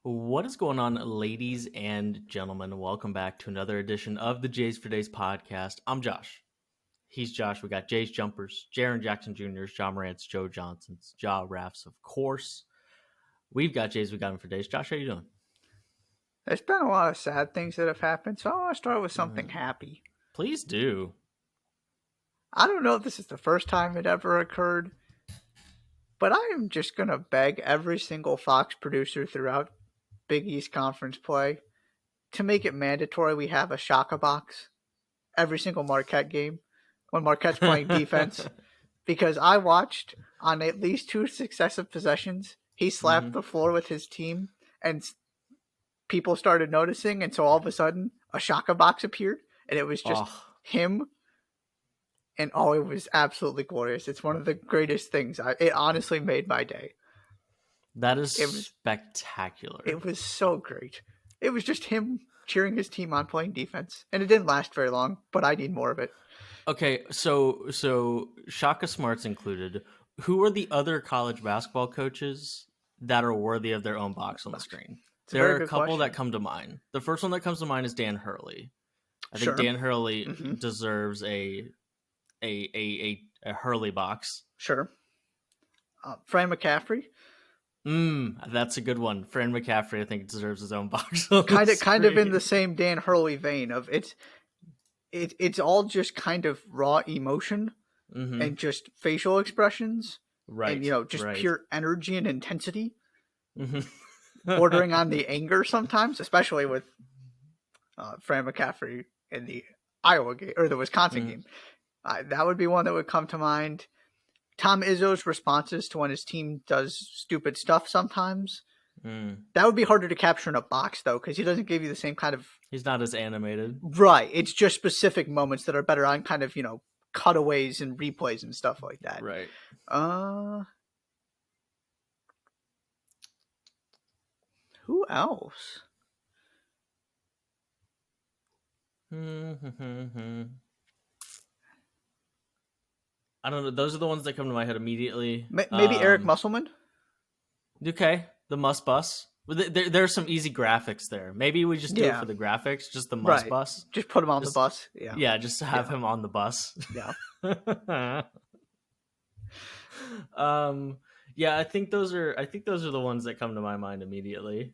What is going on, ladies and gentlemen? Welcome back to another edition of the Jays for Days podcast. I'm Josh. He's Josh. We got Jays Jumpers, Jaron Jackson Jr.'s, John Morant's, Joe Johnson's, Ja Raffs, of course. We've got Jays. We got him for days. Josh, how you doing? There's been a lot of sad things that have happened, so I want to start with something happy. Please do. I don't know if this is the first time it ever occurred, but I am just going to beg every single Fox producer throughout Big East Conference play to make it mandatory we have a Shaka box every single Marquette game when Marquette's playing defense. Because I watched on at least 2 successive possessions, he slapped the floor with his team and people started noticing, and so all of a sudden a Shaka box appeared, and it was just him. And it was absolutely glorious. It's one of the greatest things. It honestly made my day. That is spectacular. It was so great. It was just him cheering his team on playing defense. And it didn't last very long, but I need more of it. Okay, so Shaka Smart's included. Who are the other college basketball coaches that are worthy of their own box on the screen? There are a couple that come to mind. The first one that comes to mind is Dan Hurley. I think Dan Hurley deserves a Hurley box. Sure. Fran McCaffrey. That's a good one. Fran McCaffrey, I think, deserves his own box. Kind of in the same Dan Hurley vein of it's all just kind of raw emotion and just facial expressions, right? And just pure energy and intensity, bordering on the anger sometimes, especially with Fran McCaffrey in the Iowa game or the Wisconsin game. That would be one that would come to mind. Tom Izzo's responses to when his team does stupid stuff sometimes. That would be harder to capture in a box, though, because he doesn't give you the same kind of... He's not as animated. Right. It's just specific moments that are better on kind of, cutaways and replays and stuff like that. Right. Who else? I don't know. Those are the ones that come to my head immediately. Maybe Eric Musselman? Okay. The Must Bus. There's some easy graphics there. Maybe we just do it for the graphics, just the Must Bus. Just put him on the bus. Yeah, just have him on the bus. Yeah. I think those are the ones that come to my mind immediately.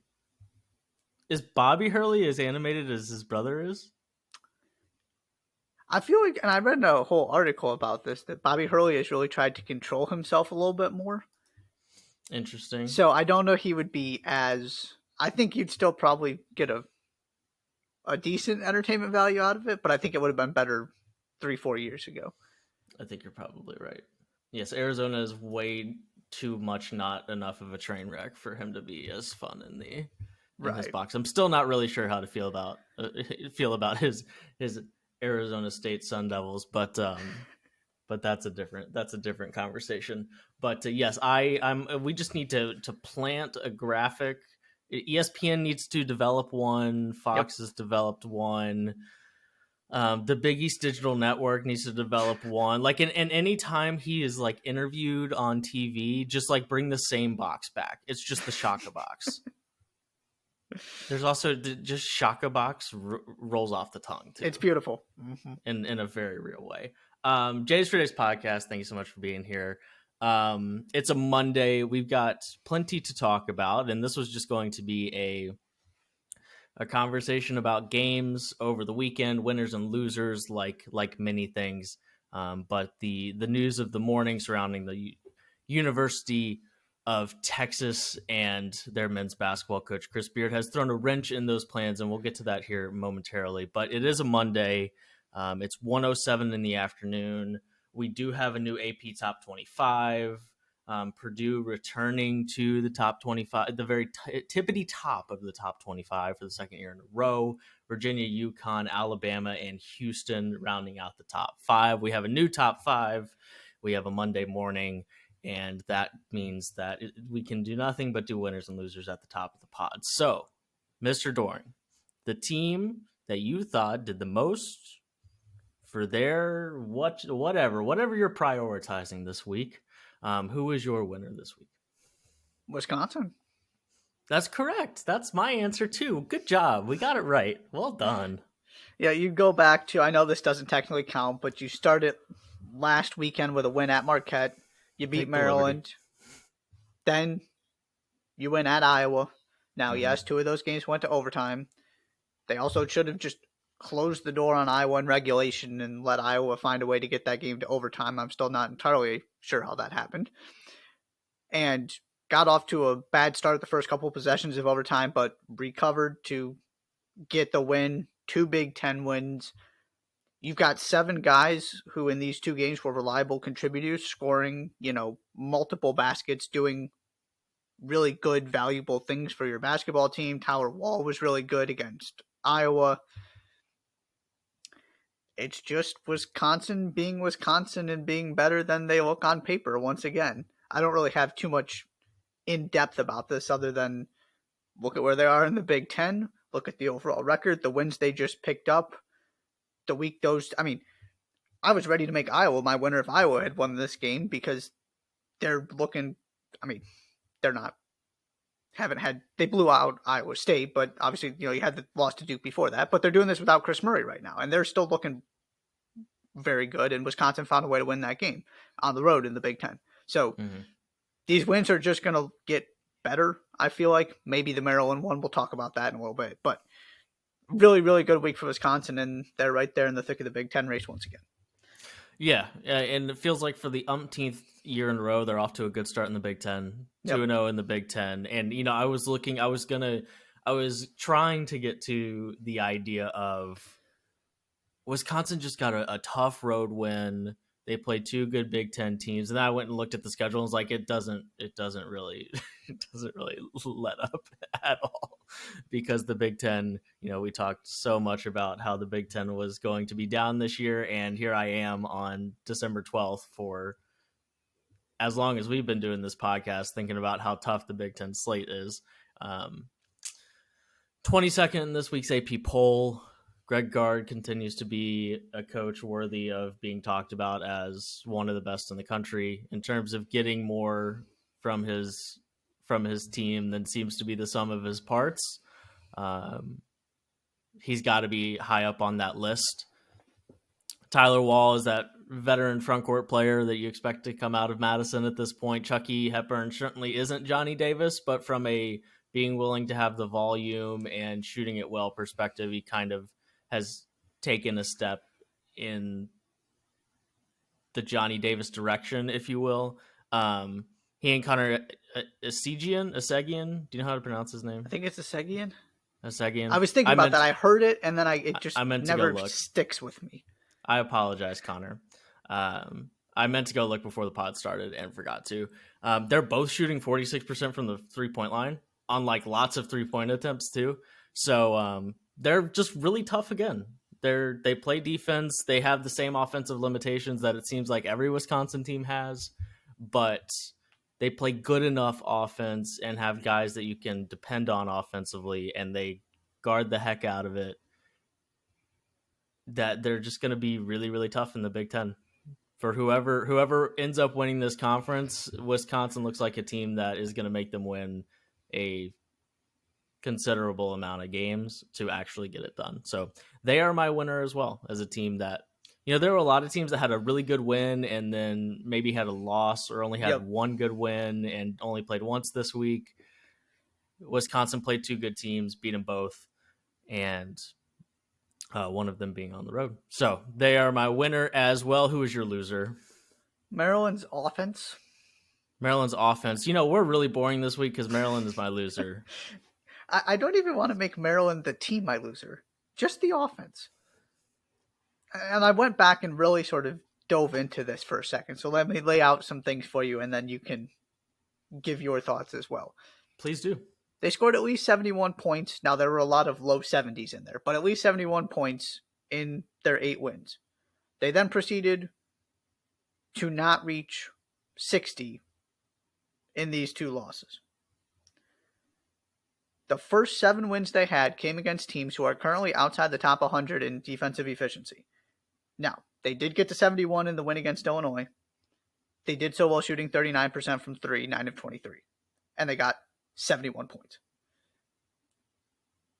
Is Bobby Hurley as animated as his brother is? I feel like, and I read a whole article about this, that Bobby Hurley has really tried to control himself a little bit more. Interesting. So I don't know he would be as... I think you'd still probably get a decent entertainment value out of it, but I think it would have been better 3-4 years ago. I think you're probably right. Yes, Arizona is way too much not enough of a train wreck for him to be as fun in his box. I'm still not really sure how to feel about his Arizona State Sun Devils, but that's a different conversation. But yes, we just need to plant a graphic. ESPN needs to develop one. Fox has developed one. The Big East Digital Network needs to develop one. Like, and any time he is like interviewed on TV, just like bring the same box back. It's just the Shaka box. There's also just Shaka box rolls off the tongue too. It's beautiful in a very real way. Jays for Days podcast. Thank you so much for being here. It's a Monday. We've got plenty to talk about, and this was just going to be a conversation about games over the weekend, winners and losers, like many things. But the news of the morning surrounding the University of Texas and their men's basketball coach, Chris Beard, has thrown a wrench in those plans, and we'll get to that here momentarily. But it is a Monday. It's 1:07 in the afternoon. We do have a new AP Top 25. Purdue returning to the top 25, the very tippity top of the top 25 for the second year in a row. Virginia, UConn, Alabama, and Houston rounding out the top 5. We have a new top 5. We have a Monday morning, and that means that we can do nothing but do winners and losers at the top of the pod. So, Mr. Doring, the team that you thought did the most for their whatever you're prioritizing this week, who is your winner this week? Wisconsin. That's correct. That's my answer too. Good job. We got it right. Well done. Yeah, you go back to, I know this doesn't technically count, but you started last weekend with a win at Marquette. You beat Take the liberty. Maryland. Then you win at Iowa. Now, Mhm. yes, 2 of those games went to overtime. They also should have just closed the door on Iowa in regulation and let Iowa find a way to get that game to overtime. I'm still not entirely sure how that happened. And got off to a bad start the first couple of possessions of overtime, but recovered to get the win. 2 Big Ten wins. You've got 7 guys who in these 2 games were reliable contributors, scoring, multiple baskets, doing really good, valuable things for your basketball team. Tyler Wall was really good against Iowa. It's just Wisconsin being Wisconsin and being better than they look on paper once again. I don't really have too much in depth about this other than look at where they are in the Big Ten, look at the overall record, the wins they just picked up, the week those. I mean, I was ready to make Iowa my winner if Iowa had won this game because they're looking. I mean, they're not. They blew out Iowa State, but obviously, you had the loss to Duke before that. But they're doing this without Chris Murray right now, and they're still looking very good. And Wisconsin found a way to win that game on the road in the Big Ten. So these wins are just going to get better. I feel like maybe the Maryland one. We'll talk about that in a little bit, but really, really good week for Wisconsin, and they're right there in the thick of the Big Ten race once again. Yeah, and it feels like for the umpteenth year in a row, they're off to a good start in the Big Ten, 2-0 in the Big Ten. And, I was trying to get to the idea of Wisconsin just got a tough road win. They played 2 good Big Ten teams, and then I went and looked at the schedule and was like, it doesn't really let up at all, because the Big Ten, we talked so much about how the Big Ten was going to be down this year, and here I am on December 12th for as long as we've been doing this podcast, thinking about how tough the Big Ten slate is. 22nd in this week's AP poll. Greg Gard continues to be a coach worthy of being talked about as one of the best in the country in terms of getting more from his team than seems to be the sum of his parts. He's got to be high up on that list. Tyler Wall is that veteran frontcourt player that you expect to come out of Madison at this point. Chucky Hepburn certainly isn't Johnny Davis, but from a being willing to have the volume and shooting it well perspective, he kind of has taken a step in the Johnny Davis direction, if you will. He and Connor Essegian, do you know how to pronounce his name? I think it's Essegian. Essegian. I was thinking about that. I heard it, and then it just never sticks with me. I apologize, Connor. I meant to go look before the pod started and forgot to. They're both shooting 46% from the 3-point line on lots of 3-point attempts too. So they're just really tough again. They play defense. They have the same offensive limitations that it seems like every Wisconsin team has, but they play good enough offense and have guys that you can depend on offensively, and they guard the heck out of it, that they're just going to be really, really tough in the Big Ten. For whoever ends up winning this conference, Wisconsin looks like a team that is going to make them win a considerable amount of games to actually get it done. So they are my winner as well, as a team that, there were a lot of teams that had a really good win and then maybe had a loss or only had one good win and only played once this week. Wisconsin played 2 good teams, beat them both, and one of them being on the road. So they are my winner as well. Who is your loser? Maryland's offense. Maryland's offense. We're really boring this week because Maryland is my loser. I don't even want to make Maryland the team my loser. Just the offense. And I went back and really sort of dove into this for a second. So let me lay out some things for you, and then you can give your thoughts as well. Please do. They scored at least 71 points. Now, there were a lot of low 70s in there, but at least 71 points in their 8 wins. They then proceeded to not reach 60 in these 2 losses. The first 7 wins they had came against teams who are currently outside the top 100 in defensive efficiency. Now, they did get to 71 in the win against Illinois. They did so while shooting 39% from 3, 9 of 23. And they got 71 points.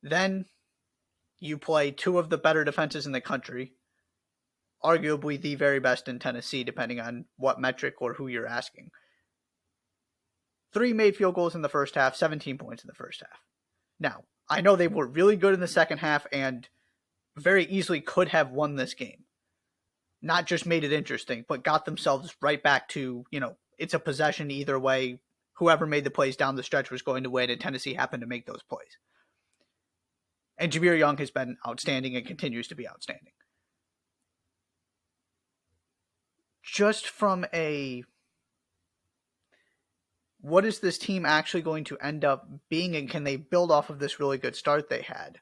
Then you play two of the better defenses in the country, arguably the very best in Tennessee, depending on what metric or who you're asking. 3 made field goals in the first half, 17 points in the first half. Now, I know they were really good in the second half and very easily could have won this game. Not just made it interesting, but got themselves right back to, it's a possession either way. Whoever made the plays down the stretch was going to win, and Tennessee happened to make those plays. And Jahmir Young has been outstanding and continues to be outstanding. Just from what is this team actually going to end up being, and can they build off of this really good start they had?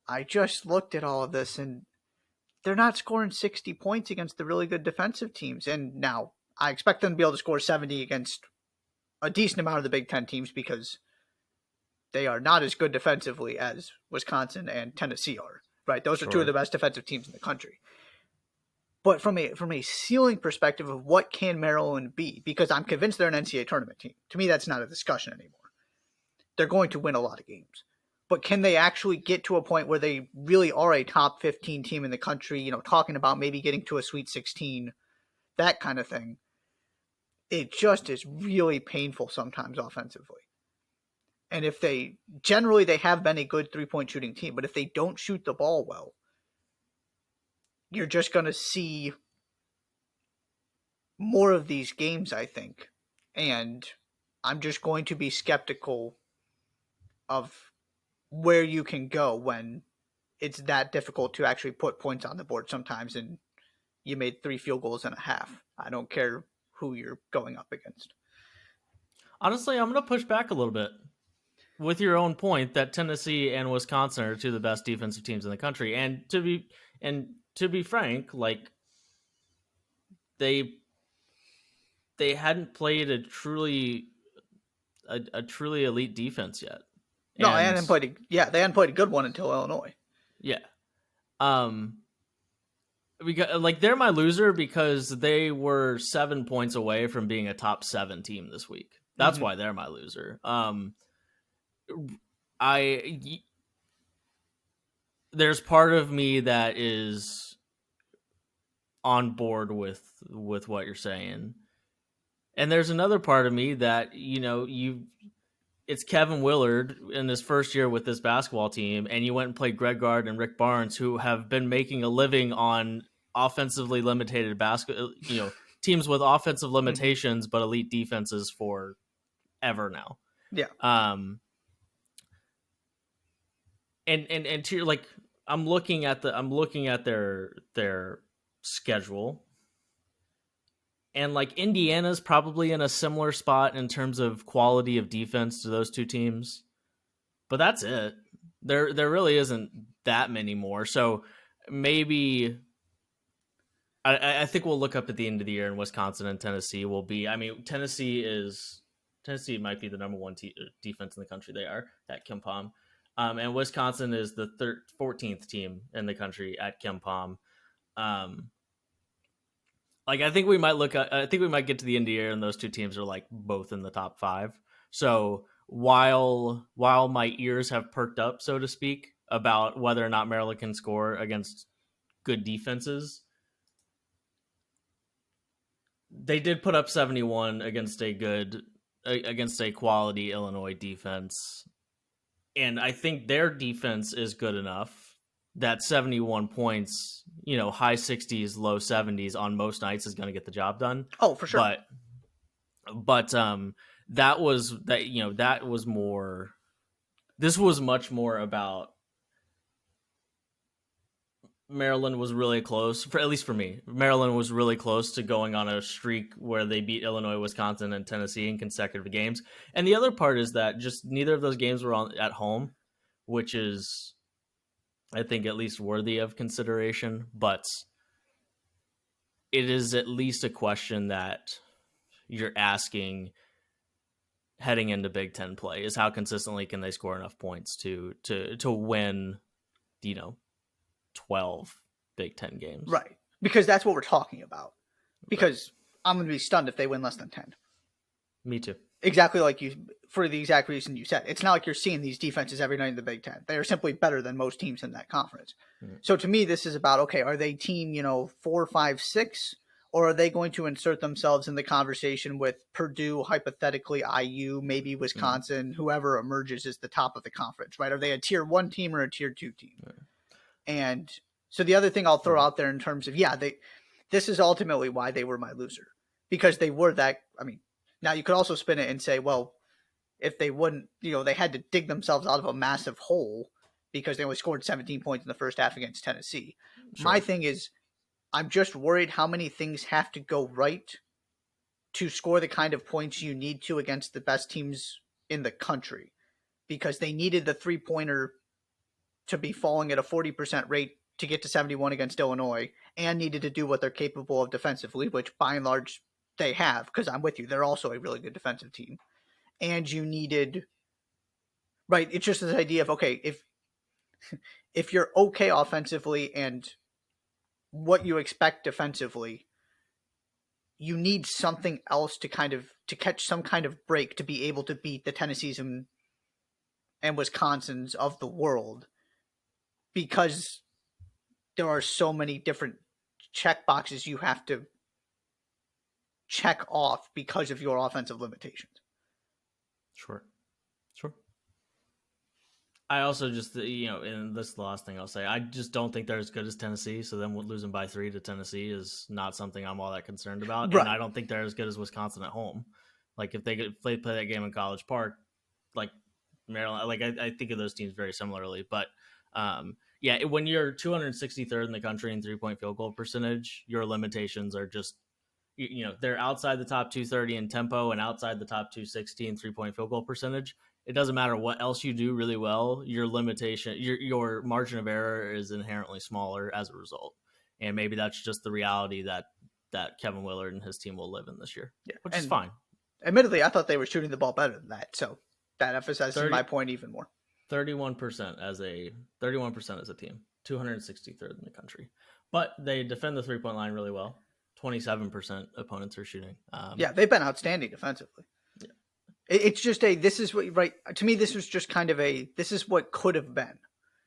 I just looked at all of this, and they're not scoring 60 points against the really good defensive teams. And now I expect them to be able to score 70 against a decent amount of the Big Ten teams because they are not as good defensively as Wisconsin and Tennessee are. Right? Those are two of the best defensive teams in the country. But from a ceiling perspective of what can Maryland be, because I'm convinced they're an NCAA tournament team. To me, that's not a discussion anymore. They're going to win a lot of games. But can they actually get to a point where they really are a top 15 team in the country, talking about maybe getting to a Sweet 16, that kind of thing? It just is really painful sometimes offensively. And if they have been a good three-point shooting team, but if they don't shoot the ball well, you're just going to see more of these games, I think. And I'm just going to be skeptical of where you can go when it's that difficult to actually put points on the board sometimes, and you made 3 field goals and a half. I don't care who you're going up against. Honestly, I'm going to push back a little bit with your own point that Tennessee and Wisconsin are two of the best defensive teams in the country. And to be frank, like they hadn't played a truly elite defense yet. No, they hadn't played a good one until Illinois. Yeah. Because they're my loser because they were 7 points away from being a top 7 team this week. That's why they're my loser. There's part of me that is on board with what you're saying. And there's another part of me that, it's Kevin Willard in his first year with this basketball team, and you went and played Greg Gard and Rick Barnes, who have been making a living on offensively limited teams with offensive limitations, but elite defenses for ever now. Yeah. And to I'm looking at their schedule, and Indiana's probably in a similar spot in terms of quality of defense to those two teams, but that's it. There really isn't that many more. So maybe I think we'll look up at the end of the year, and Wisconsin and Tennessee will be. I mean, Tennessee might be the number one defense in the country. They are at KenPom. And Wisconsin is the 14th team in the country at KenPom. I think we might get to the end of the year, and those two teams are both in the top 5. So while my ears have perked up, so to speak, about whether or not Maryland can score against good defenses, they did put up 71 against a quality Illinois defense. And I think their defense is good enough that 71 points, high 60s, low 70s on most nights is going to get the job done. Oh, for sure. But that was more. This was much more about Maryland was really close, at least for me. Maryland was really close to going on a streak where they beat Illinois, Wisconsin, and Tennessee in consecutive games. And the other part is that just neither of those games were at home, which is, I think, at least worthy of consideration. But it is at least a question that you're asking heading into Big Ten play: is how consistently can they score enough points to win, 12 Big Ten games. Right. Because that's what we're talking about. Because I'm going to be stunned if they win less than 10. Me too. Exactly like you, for the exact reason you said. It's not like you're seeing these defenses every night in the Big Ten. They are simply better than most teams in that conference. Mm. So to me, this is about, okay, are they team, 4, 5, 6, or are they going to insert themselves in the conversation with Purdue, hypothetically IU, maybe Wisconsin, whoever emerges as the top of the conference, right? Are they a tier 1 team or a tier 2 team? And so the other thing I'll throw out there in terms of, this is ultimately why they were my loser, because they were that. I mean, now you could also spin it and say, well, if they wouldn't, they had to dig themselves out of a massive hole because they only scored 17 points in the first half against Tennessee. Sure. My thing is, I'm just worried how many things have to go right to score the kind of points you need to against the best teams in the country, because they needed the 3-pointer to be falling at a 40% rate to get to 71 against Illinois, and needed to do what they're capable of defensively, which by and large they have, because I'm with you, they're also a really good defensive team. And you needed, right, it's just this idea of, okay, if you're okay offensively and what you expect defensively, you need something else to catch some kind of break to be able to beat the Tennessees and Wisconsins of the world, because there are so many different check boxes you have to check off because of your offensive limitations. Sure. I also just, and this is the last thing I'll say, I just don't think they're as good as Tennessee. So then losing by 3 to Tennessee is not something I'm all that concerned about. Right. And I don't think they're as good as Wisconsin at home. Like if they could play that game in College Park, like Maryland, like I think of those teams very similarly. But when you're 263rd in the country in 3-point field goal percentage, your limitations are just, they're outside the top 230 in tempo and outside the top 260 in 3-point field goal percentage. It doesn't matter what else you do really well. Your limitation, your margin of error is inherently smaller as a result. And maybe that's just the reality that Kevin Willard and his team will live in this year, which is fine. Admittedly, I thought they were shooting the ball better than that. So that emphasizes my point even more. 31% as a team, 263rd in the country. But they defend the 3-point line really well. 27% opponents are shooting. They've been outstanding defensively. Yeah. It's just this is what, right? To me, this was just kind of this is what could have been.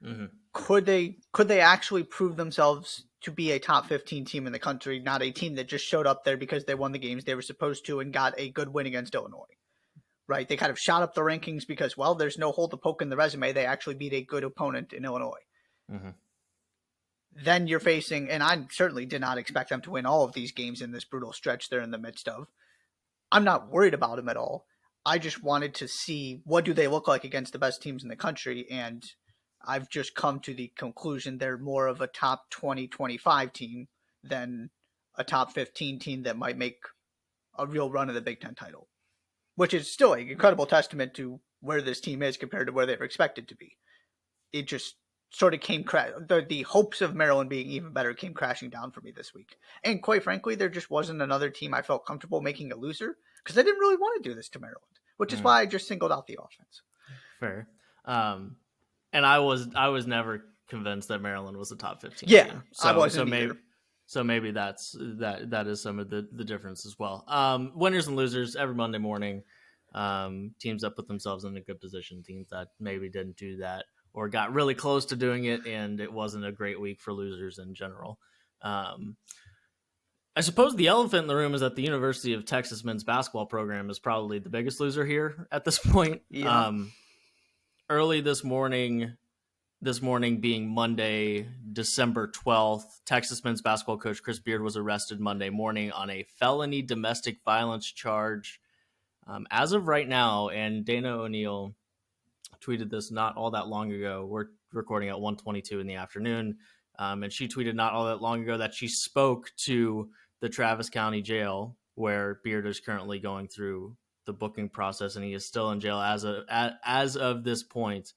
Mm-hmm. Could they actually prove themselves to be a top 15 team in the country, not a team that just showed up there because they won the games they were supposed to and got a good win against Illinois, right? They kind of shot up the rankings because, well, there's no hole to poke in the resume. They actually beat a good opponent in Illinois. Mm-hmm. Then you're facing, and I certainly did not expect them to win all of these games in this brutal stretch they're in the midst of. I'm not worried about them at all. I just wanted to see what do they look like against the best teams in the country, and I've just come to the conclusion they're more of a top 20, 25 team than a top 15 team that might make a real run of the Big Ten title, which is still an incredible testament to where this team is compared to where they were expected to be. It just sort of came the hopes of Maryland being even better came crashing down for me this week. And quite frankly, there just wasn't another team I felt comfortable making a loser, because I didn't really want to do this to Maryland, which is why I just singled out the offense. Fair. And I was never convinced that Maryland was a top 15 team. I wasn't either. So maybe that is some of the difference as well. Winners and losers every Monday morning. Teams that put themselves in a good position, teams that maybe didn't do that or got really close to doing it, and it wasn't a great week for losers in general. I suppose the elephant in the room is that the University of Texas men's basketball program is probably the biggest loser here at this point. Yeah. Early this morning being Monday, December 12th, Texas men's basketball coach Chris Beard was arrested Monday morning on a felony domestic violence charge. As of right now, and Dana O'Neill tweeted this not all that long ago. We're recording at 1:22 in the afternoon. And she tweeted not all that long ago that she spoke to the Travis County Jail, where Beard is currently going through the booking process, and he is still in jail as of this point.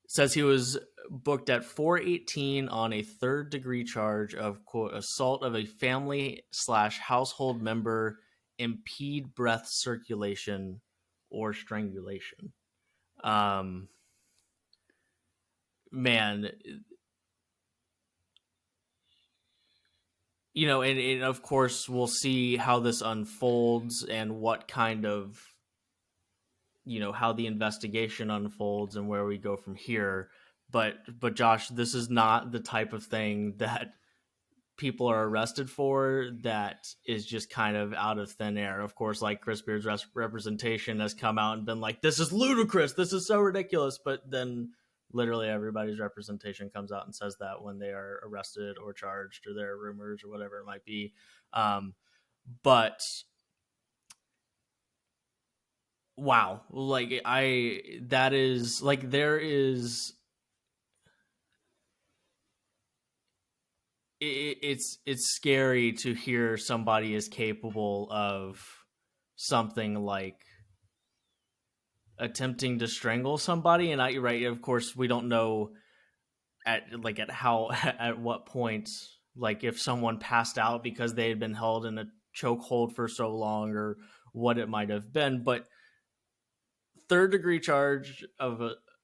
Says he was booked at 418 on a third-degree charge of, quote, assault of a family/household member, impede breath circulation, or strangulation. Man, and of course we'll see how this unfolds and what kind of, how the investigation unfolds and where we go from here. But Josh, this is not the type of thing that people are arrested for that is just kind of out of thin air. Of course, like Chris Beard's representation has come out and been like, this is ludicrous, this is so ridiculous. But then literally everybody's representation comes out and says that when they are arrested or charged or there are rumors or whatever it might be. But wow, like that is like, there is, it's scary to hear somebody is capable of something like attempting to strangle somebody. And right, of course we don't know at what point, like if someone passed out because they had been held in a chokehold for so long or what it might have been. But third-degree charge of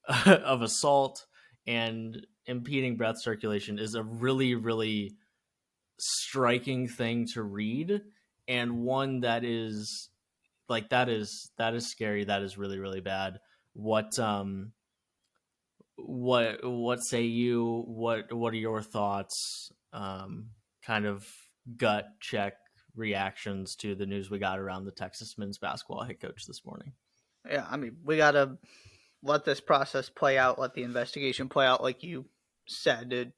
of assault and impeding breath circulation is a really, really striking thing to read, and one that is like, that is scary. That is really, really bad. What say you? What are your thoughts? Kind of gut check reactions to the news we got around the Texas men's basketball head coach this morning. Yeah, I mean, we gotta let this process play out, let the investigation play out, like you said.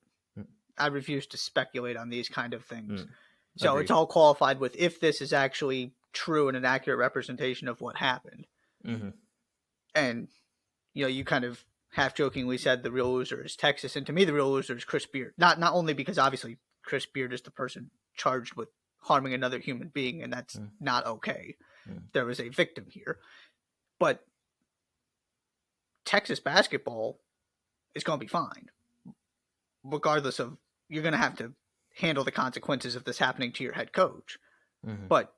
I refuse to speculate on these kind of things. So Agreed. It's all qualified with if this is actually true and an accurate representation of what happened. Mm-hmm. And, you kind of half-jokingly said the real loser is Texas. And to me, the real loser is Chris Beard. Not only because, obviously, Chris Beard is the person charged with harming another human being, and that's not okay. There was a victim here. But Texas basketball is going to be fine. Regardless of, you're going to have to handle the consequences of this happening to your head coach. Mm-hmm. But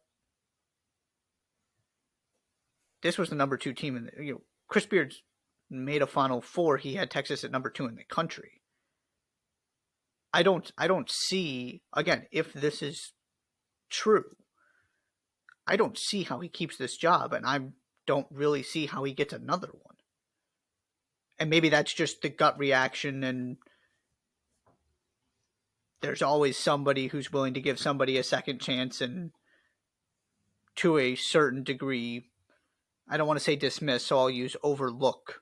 this was the number 2 team in the, Chris Beard's made a Final Four. He had Texas at number 2 in the country. I don't see, again, if this is true, I don't see how he keeps this job, and I don't really see how he gets another one. And maybe that's just the gut reaction, and there's always somebody who's willing to give somebody a second chance, and to a certain degree, I don't want to say dismiss, so I'll use overlook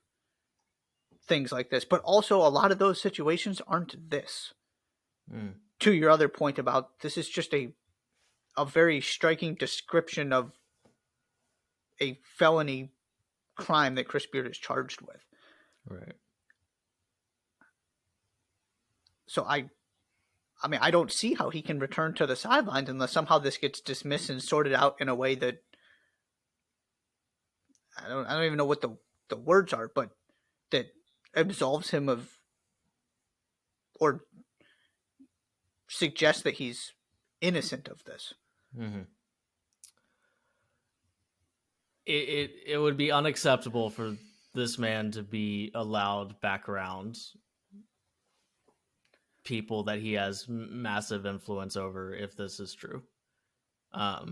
things like this. But also, a lot of those situations aren't this. To your other point about this is just a very striking description of a felony crime that Chris Beard is charged with. Right. So I mean, I don't see how he can return to the sidelines unless somehow this gets dismissed and sorted out in a way that I don't even know what the words are, but that absolves him of, or suggests that he's innocent of this. Mm-hmm. It would be unacceptable for this man to be allowed back around people that he has massive influence over if this is true. Now,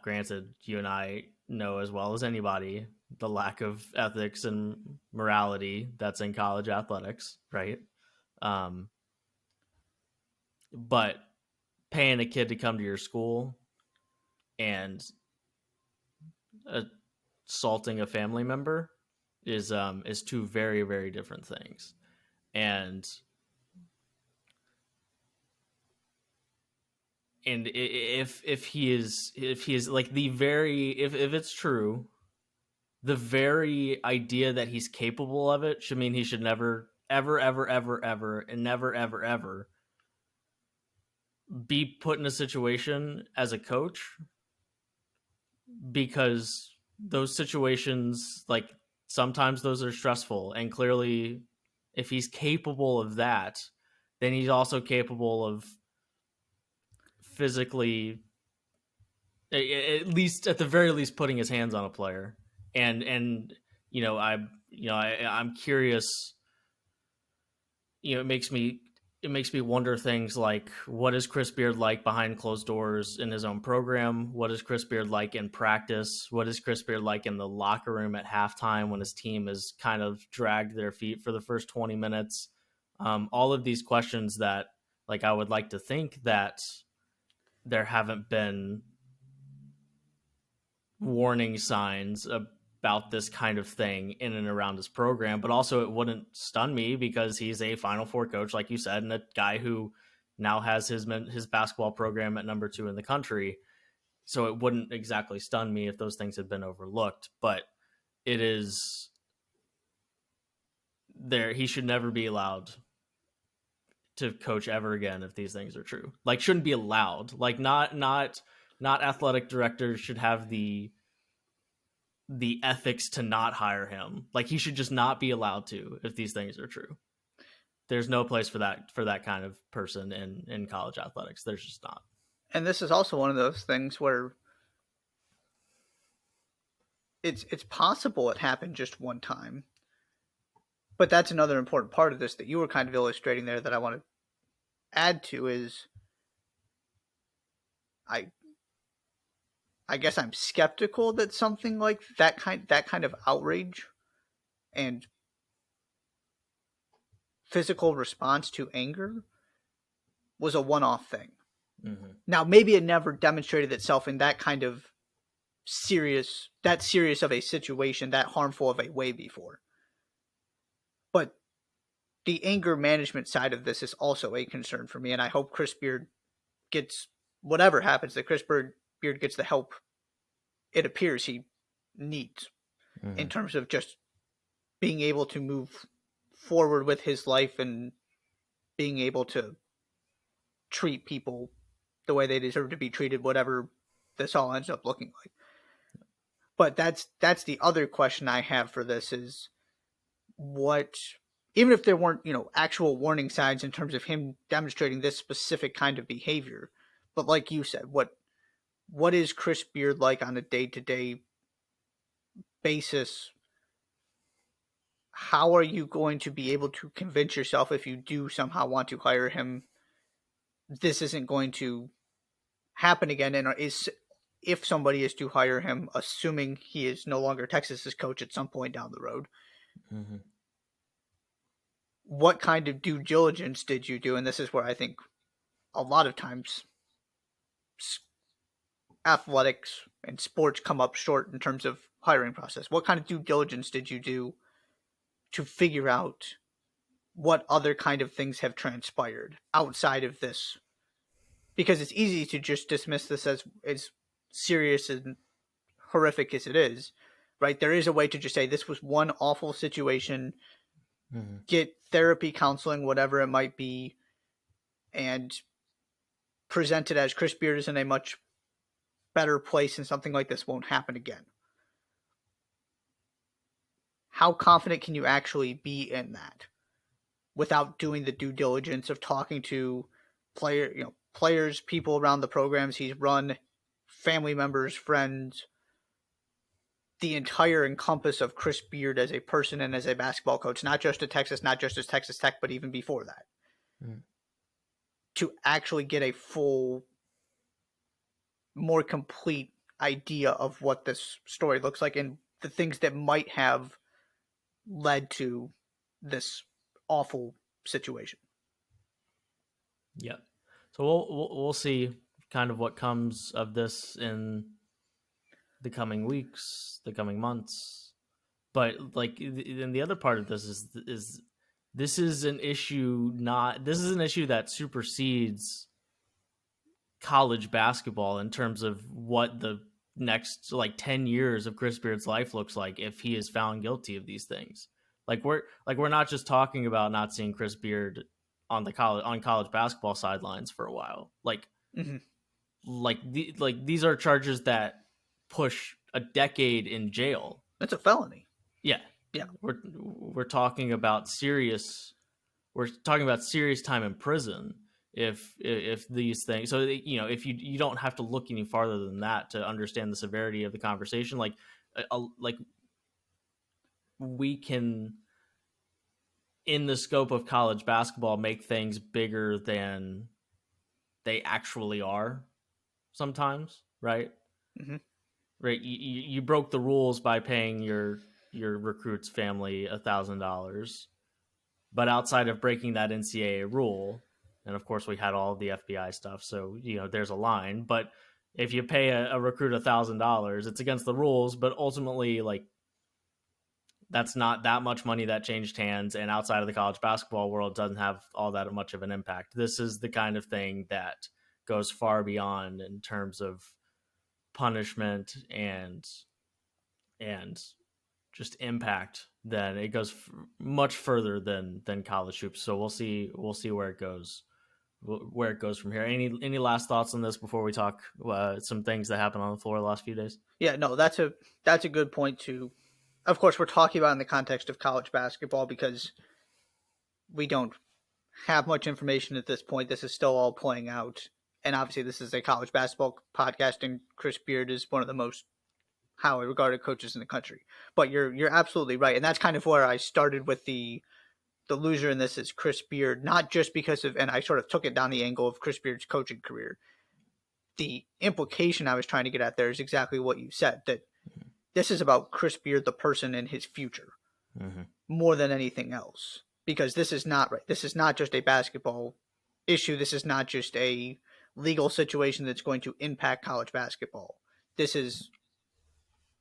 granted, you and I know as well as anybody the lack of ethics and morality that's in college athletics, right? But paying a kid to come to your school and assaulting a family member is two very, very different things. And if he is like if it's true, the very idea that he's capable of it should mean he should never and never ever be put in a situation as a coach, because those situations, like, sometimes those are stressful, and clearly if he's capable of that, then he's also capable of physically, at the very least, putting his hands on a player. And I'm curious. It makes me it makes me wonder things like, what is Chris Beard like behind closed doors in his own program? What is Chris Beard like in practice? What is Chris Beard like in the locker room at halftime when his team has kind of dragged their feet for the first 20 minutes? All of these questions that, like, I would like to think that there haven't been warning signs about this kind of thing in and around his program, but also it wouldn't stun me because he's a Final Four coach, like you said, and a guy who now has his basketball program at number 2 in the country. So it wouldn't exactly stun me if those things had been overlooked, but it is there. He should never be allowed to coach ever again if these things are true. Like, shouldn't be allowed. Like, not athletic directors should have the ethics to not hire him. Like, he should just not be allowed to if these things are true. There's no place for that kind of person in college athletics. There's just not. And this is also one of those things where it's possible it happened just one time. But that's another important part of this that you were kind of illustrating there that I want to add to is I guess I'm skeptical that something like that kind of outrage and physical response to anger was a one-off thing. Mm-hmm. Now, maybe it never demonstrated itself in that kind of serious of a situation, that harmful of a way before. But the anger management side of this is also a concern for me, and I hope Chris Beard gets, whatever happens, that Chris Beard gets the help it appears he needs in terms of just being able to move forward with his life and being able to treat people the way they deserve to be treated, whatever this all ends up looking like. But that's the other question I have for this is what, even if there weren't, actual warning signs in terms of him demonstrating this specific kind of behavior, but like you said, what is Chris Beard like on a day-to-day basis? How are you going to be able to convince yourself, if you do somehow want to hire him, this isn't going to happen again? And if somebody is to hire him, assuming he is no longer Texas's coach at some point down the road, what kind of due diligence did you do? And this is where I think a lot of times athletics and sports come up short in terms of hiring process. What kind of due diligence did you do to figure out what other kind of things have transpired outside of this? Because it's easy to just dismiss this as serious and horrific as it is, right? There is a way to just say this was one awful situation, get therapy, counseling, whatever it might be, and present it as Chris Beard is in a much better place and something like this won't happen again. How confident can you actually be in that without doing the due diligence of talking to players, people around the programs he's run, family members, friends, the entire encompass of Chris Beard as a person and as a basketball coach, not just at Texas, not just as Texas Tech, but even before that, to actually get a full, more complete idea of what this story looks like and the things that might have led to this awful situation. Yeah. So we'll see kind of what comes of this in the coming weeks, the coming months. But and the other part of this is this is an issue that supersedes college basketball in terms of what the next 10 years of Chris Beard's life looks like if he is found guilty of these things. We're not just talking about not seeing Chris Beard on college basketball sidelines for a while. These are charges that push a decade in jail. That's a felony. Yeah. We're talking about serious time in prison if these things. So if you don't have to look any farther than that to understand the severity of the conversation. We can in the scope of college basketball, make things bigger than they actually are sometimes, right? Mm-hmm. Right. You broke the rules by paying your recruit's family $1,000, but outside of breaking that NCAA rule, and of course we had all the FBI stuff, so there's a line. But if you pay a recruit $1,000, it's against the rules. But ultimately, like, that's not that much money that changed hands, and outside of the college basketball world, doesn't have all that much of an impact. This is the kind of thing that goes far beyond in terms of punishment and just impact. Then it goes much further than college hoops. So we'll see where it goes from here. Any last thoughts on this before we talk some things that happened on the floor the last few days? Yeah, no, that's a good point too. Of course, we're talking about in the context of college basketball because we don't have much information at this point. This is still all playing out. And obviously this is a college basketball podcast, and Chris Beard is one of the most highly regarded coaches in the country. But you're absolutely right. And that's kind of where I started with the loser in this is Chris Beard, not just because of, and I sort of took it down the angle of Chris Beard's coaching career. The implication I was trying to get at there is exactly what you said, that this is about Chris Beard, the person, and his future, more than anything else. Because this is not right. This is not just a basketball issue. This is not just a legal situation that's going to impact college basketball. This is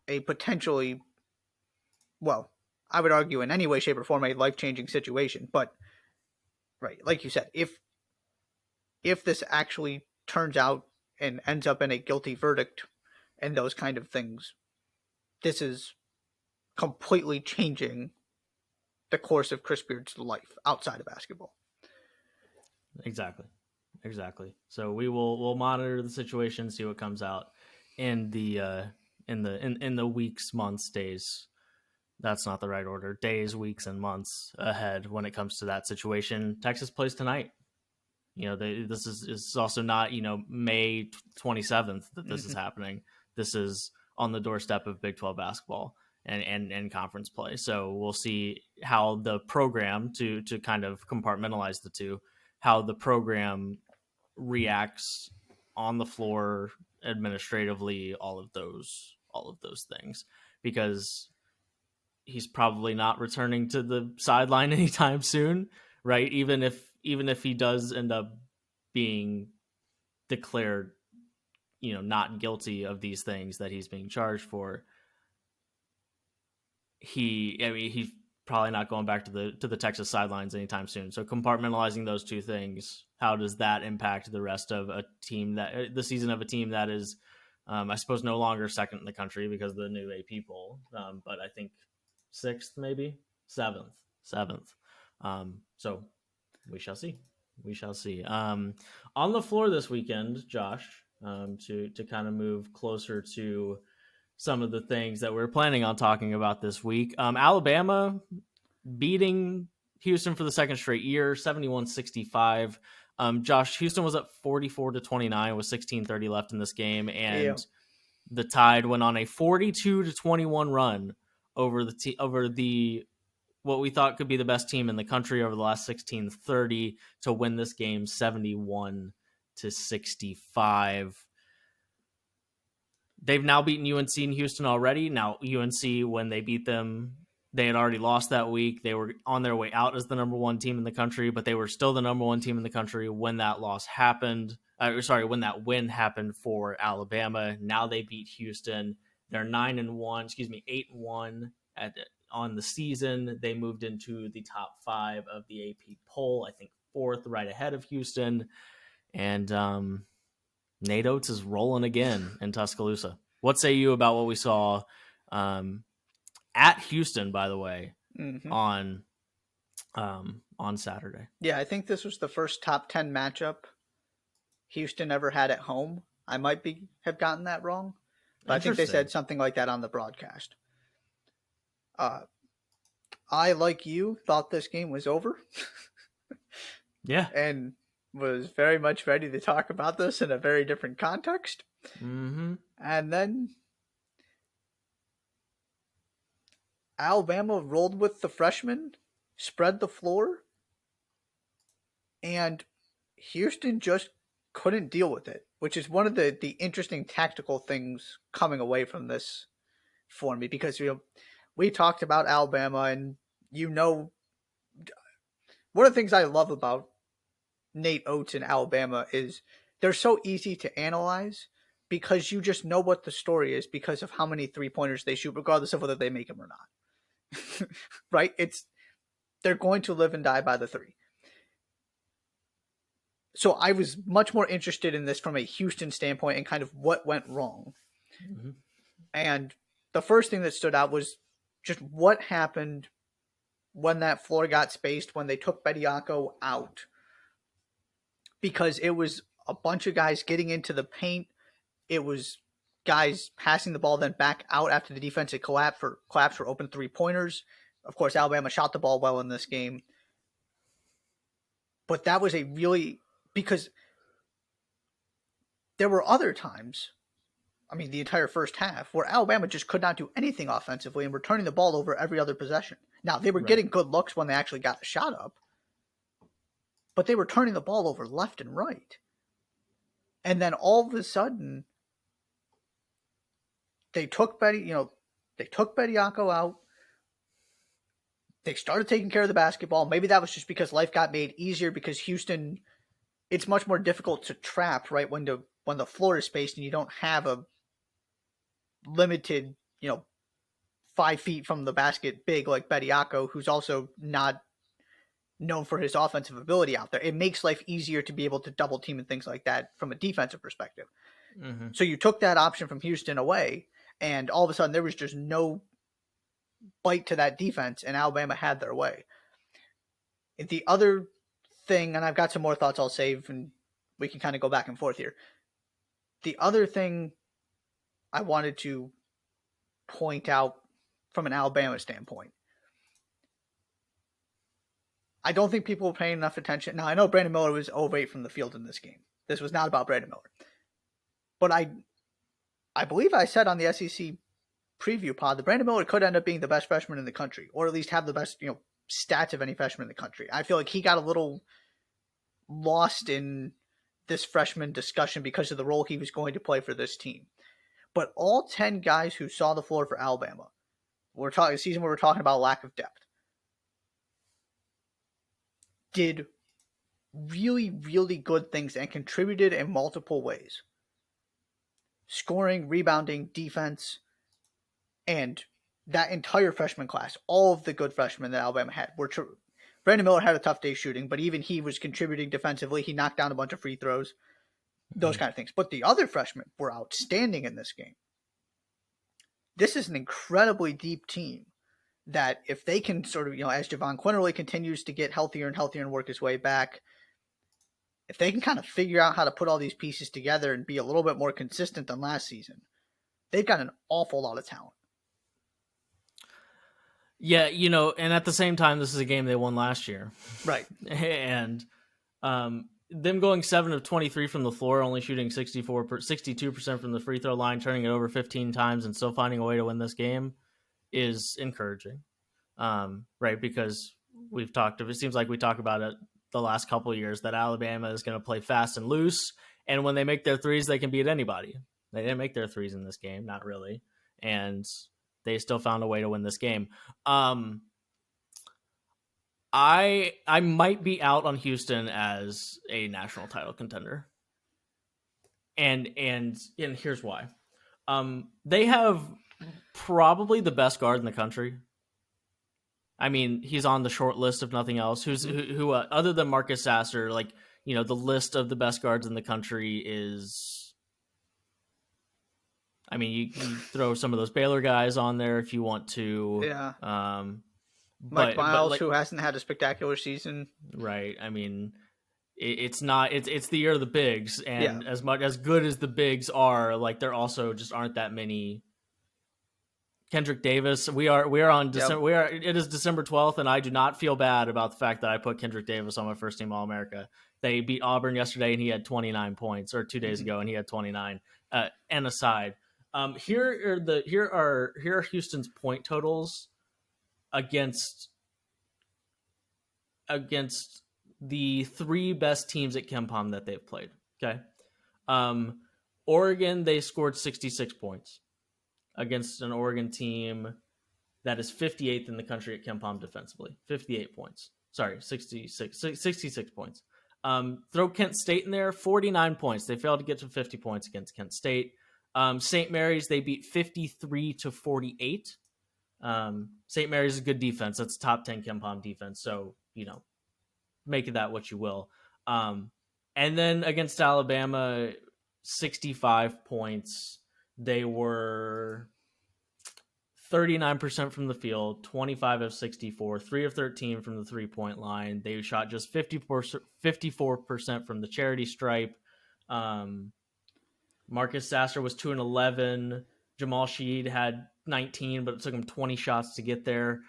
a potentially, well, I would argue in any way, shape, or form, a life-changing situation. But, right, like you said, if this actually turns out and ends up in a guilty verdict and those kind of things, this is completely changing the course of Chris Beard's life outside of basketball. Exactly. So we'll monitor the situation, see what comes out in the weeks, months, days. That's not the right order. Days, weeks, and months ahead when it comes to that situation. Texas plays tonight. This is also not May 27th that this is happening. This is on the doorstep of Big 12 basketball and conference play. So we'll see how the program, to kind of compartmentalize the two, how the program reacts on the floor, administratively, all of those things, because he's probably not returning to the sideline anytime soon, right? Even if he does end up being declared, not guilty of these things that he's being charged for, he's probably not going back to the Texas sidelines anytime soon. So compartmentalizing those two things, how does that impact the rest of a team, that the season of a team that is, I suppose, no longer second in the country because of the new AP poll, but I think sixth, maybe seventh. So we shall see. On the floor this weekend, Josh, to kind of move closer to some of the things that we're planning on talking about this week. Alabama beating Houston for the second straight year, 71-65. Josh, Houston was up 44-29 with 16:30 left in this game, and the Tide went on a 42-21 run over the what we thought could be the best team in the country over the last 16:30 to win this game 71-65. They've now beaten UNC in Houston already. Now, UNC, when they beat them, they had already lost that week. They were on their way out as the number one team in the country, but they were still the number one team in the country when that loss happened. When that win happened for Alabama. Now they beat Houston. They're 8-1 on the season. They moved into the top 5 of the AP poll, I think 4th, right ahead of Houston. And Nate Oates is rolling again in Tuscaloosa. What say you about what we saw at Houston, by the way, on Saturday? Yeah, I think this was the first top 10 matchup Houston ever had at home. I might have gotten that wrong, but I think they said something like that on the broadcast. I, like you, thought this game was over. Yeah. And was very much ready to talk about this in a very different context. Mm-hmm. And then Alabama rolled with the freshmen spread the floor, and Houston just couldn't deal with it, which is one of the interesting tactical things coming away from this for me, because we talked about Alabama, and one of the things I love about Nate Oates in Alabama is they're so easy to analyze because you just know what the story is because of how many 3-pointers they shoot, regardless of whether they make them or not. Right? They're going to live and die by the three. So I was much more interested in this from a Houston standpoint and kind of what went wrong. Mm-hmm. And the first thing that stood out was just what happened when that floor got spaced, when they took Bediako out. Because it was a bunch of guys getting into the paint. It was guys passing the ball then back out after the defensive collapse for open 3-pointers. Of course, Alabama shot the ball well in this game. But that was because there were other times, the entire first half, where Alabama just could not do anything offensively and were turning the ball over every other possession. Now, they were getting good looks when they actually got the shot up, but they were turning the ball over left and right. And then all of a sudden, they took Bediako out. They started taking care of the basketball. Maybe that was just because life got made easier because Houston, it's much more difficult to trap, right, when the floor is spaced and you don't have a limited, 5 feet from the basket big like Bediako, who's also not known for his offensive ability out there. It makes life easier to be able to double team and things like that from a defensive perspective. Mm-hmm. So you took that option from Houston away, and all of a sudden there was just no bite to that defense, and Alabama had their way. And the other thing, and I've got some more thoughts I'll save, and we can kind of go back and forth here. The other thing I wanted to point out from an Alabama standpoint, I don't think people were paying enough attention. Now, I know Brandon Miller was 0 of 8 from the field in this game. This was not about Brandon Miller. But I believe I said on the SEC preview pod that Brandon Miller could end up being the best freshman in the country, or at least have the best, stats of any freshman in the country. I feel like he got a little lost in this freshman discussion because of the role he was going to play for this team. But all 10 guys who saw the floor for Alabama, we're talking a season where we're talking about lack of depth, did really, really good things and contributed in multiple ways. Scoring, rebounding, defense, and that entire freshman class, all of the good freshmen that Alabama had were Brandon Miller had a tough day shooting, but even he was contributing defensively. He knocked down a bunch of free throws, those kind of things. But the other freshmen were outstanding in this game. This is an incredibly deep team that if they can sort of, as Javon Quinterly continues to get healthier and healthier and work his way back, if they can kind of figure out how to put all these pieces together and be a little bit more consistent than last season, they've got an awful lot of talent. Yeah, and at the same time, this is a game they won last year. Right. And them going 7 of 23 from the floor, only shooting 62% from the free throw line, turning it over 15 times, and still finding a way to win this game is encouraging. Right, because it seems like we talk about it the last couple of years, that Alabama is going to play fast and loose, and when they make their threes, they can beat anybody. They didn't make their threes in this game, not really, and they still found a way to win this game. I might be out on Houston as a national title contender, and here's why. They have probably the best guard in the country. He's on the short list if nothing else. Who other than Marcus Sasser, the list of the best guards in the country is. You throw some of those Baylor guys on there if you want to. Yeah. Mike Miles, who hasn't had a spectacular season. Right. It's not. It's the year of the bigs, and as much as good as the bigs are, there also just aren't that many. Kendrick Davis. We are on December. Yep. It is December 12th, and I do not feel bad about the fact that I put Kendrick Davis on my first team All-America. They beat Auburn yesterday, and he had 29 points, or 2 days ago, and he had 29. And aside, here are Houston's point totals against against the three best teams at KenPom that they've played. Okay. Oregon, they scored 66 points against an Oregon team that is 58th in the country at KenPom defensively. 58 points. Sorry, 66 points. Throw Kent State in there, 49 points. They failed to get to 50 points against Kent State. St. Mary's, they beat 53-48. St. Mary's is a good defense. That's top 10 KenPom defense. So, make of that what you will. And then against Alabama, 65 points. They were 39% from the field, 25 of 64, 3 of 13 from the three-point line. They shot just 54% from the charity stripe. Marcus Sasser was 2-11. Jamal Sheed had 19, but it took him 20 shots to get there.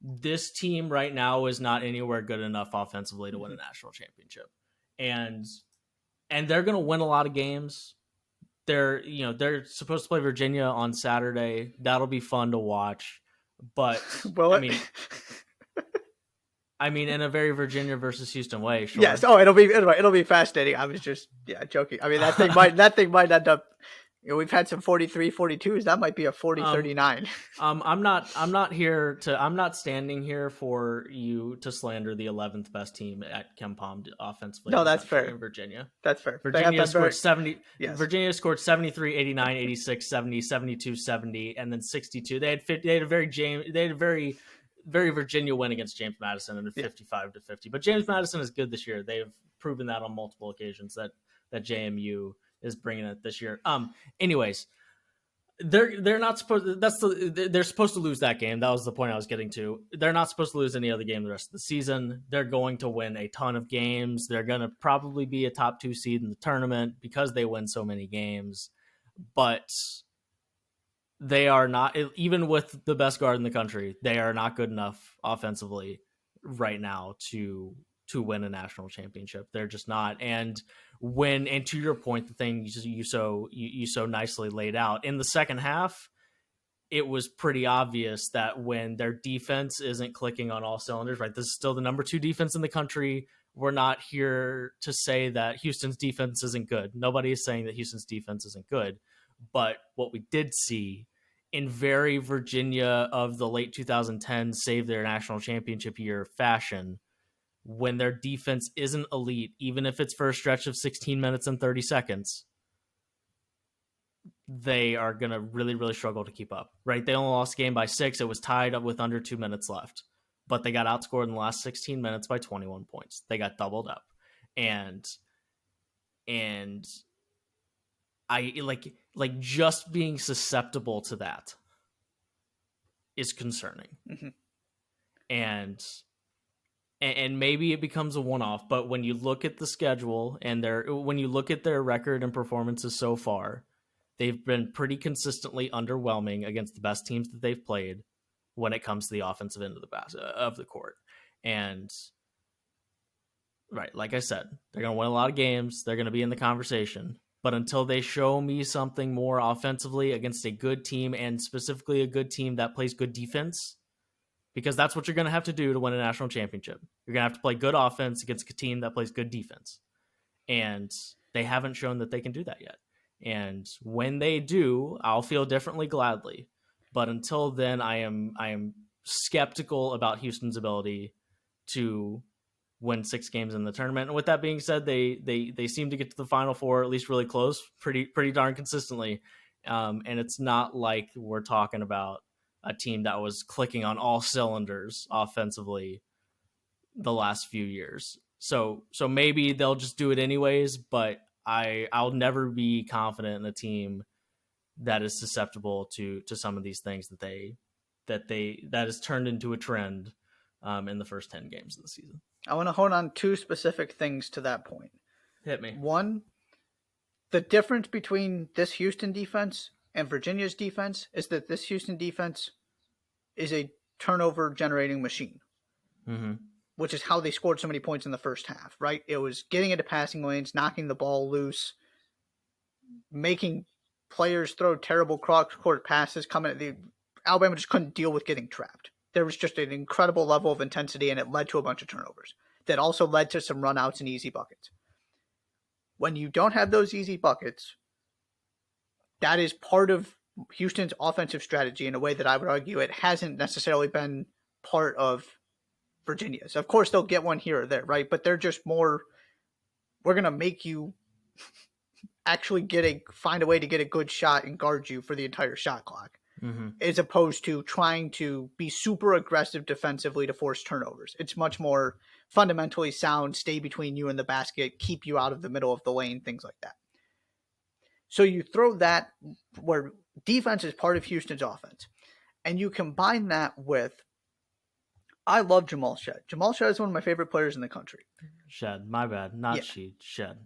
This team right now is not anywhere good enough offensively to win a national championship. And they're going to win a lot of games. They're supposed to play Virginia on Saturday. That'll be fun to watch. But well, I mean, in a very Virginia versus Houston way. Sure. Yes. Oh, it'll be fascinating. I was just joking. I mean, that thing might end up. We've had some 43-42s. That might be a 40-39. I'm not standing here for you to slander the 11th best team at KenPom offensively. No, that's fair. In Virginia. That's fair. Virginia scored 70. Yes. Virginia scored 73, 89, 86, 70, 72, 70, and then 62. They had a very very Virginia win against James Madison in a 55-50. But James Madison is good this year. They've proven that on multiple occasions that JMU is bringing it this year. Anyways, they're not supposed. They're supposed to lose that game. That was the point I was getting to. They're not supposed to lose any other game the rest of the season. They're going to win a ton of games. They're going to probably be a top 2 seed in the tournament because they win so many games. But they are not, even with the best guard in the country, they are not good enough offensively right now to win a national championship. They're just not. And to your point, the thing you so nicely laid out in the second half, it was pretty obvious that when their defense isn't clicking on all cylinders, right? This is still the number 2 defense in the country. We're not here to say that Houston's defense isn't good. Nobody is saying that Houston's defense isn't good. But what we did see in very Virginia of the late 2010s save their national championship year fashion, when their defense isn't elite, even if it's for a stretch of 16 minutes and 30 seconds, they are going to really, really struggle to keep up, right? They only lost the game by 6. It was tied up with under 2 minutes left, but they got outscored in the last 16 minutes by 21 points. They got doubled up. And I like just being susceptible to that is concerning. Mm-hmm. And maybe it becomes a one-off, but when you look at the schedule and when you look at their record and performances so far, they've been pretty consistently underwhelming against the best teams that they've played when it comes to the offensive end of the court. And right, like I said, they're going to win a lot of games. They're going to be in the conversation, but until they show me something more offensively against a good team, and specifically a good team that plays good defense, because that's what you're going to have to do to win a national championship. You're going to have to play good offense against a team that plays good defense. And they haven't shown that they can do that yet. And when they do, I'll feel differently gladly. But until then, I am skeptical about Houston's ability to win 6 games in the tournament. And with that being said, they seem to get to the Final Four, at least really close, pretty darn consistently. And it's not like we're talking about a team that was clicking on all cylinders offensively the last few years. So maybe they'll just do it anyways, but I'll never be confident in a team that is susceptible to some of these things that has turned into a trend in the first 10 games of the season. I want to hone on 2 specific things to that point. Hit me. One, the difference between this Houston defense and Virginia's defense is that this Houston defense is a turnover generating machine, which is how they scored so many points in the first half, right? It was getting into passing lanes, knocking the ball loose, making players throw terrible cross-court passes coming at Alabama just couldn't deal with getting trapped, there was just an incredible level of intensity, and it led to a bunch of turnovers that also led to some runouts and easy buckets. When you don't have those easy buckets, that is part of Houston's offensive strategy in a way that I would argue it hasn't necessarily been part of Virginia's. Of course, they'll get one here or there, right? But they're just more, we're going to make you actually find a way to get a good shot and guard you for the entire shot clock, as opposed to trying to be super aggressive defensively to force turnovers. It's much more fundamentally sound, stay between you and the basket, keep you out of the middle of the lane, things like that. So you throw that where defense is part of Houston's offense, and you combine that with, I love Jamal Shead. Jamal Shead is one of my favorite players in the country. Shead, my bad. Not Shead. Shead.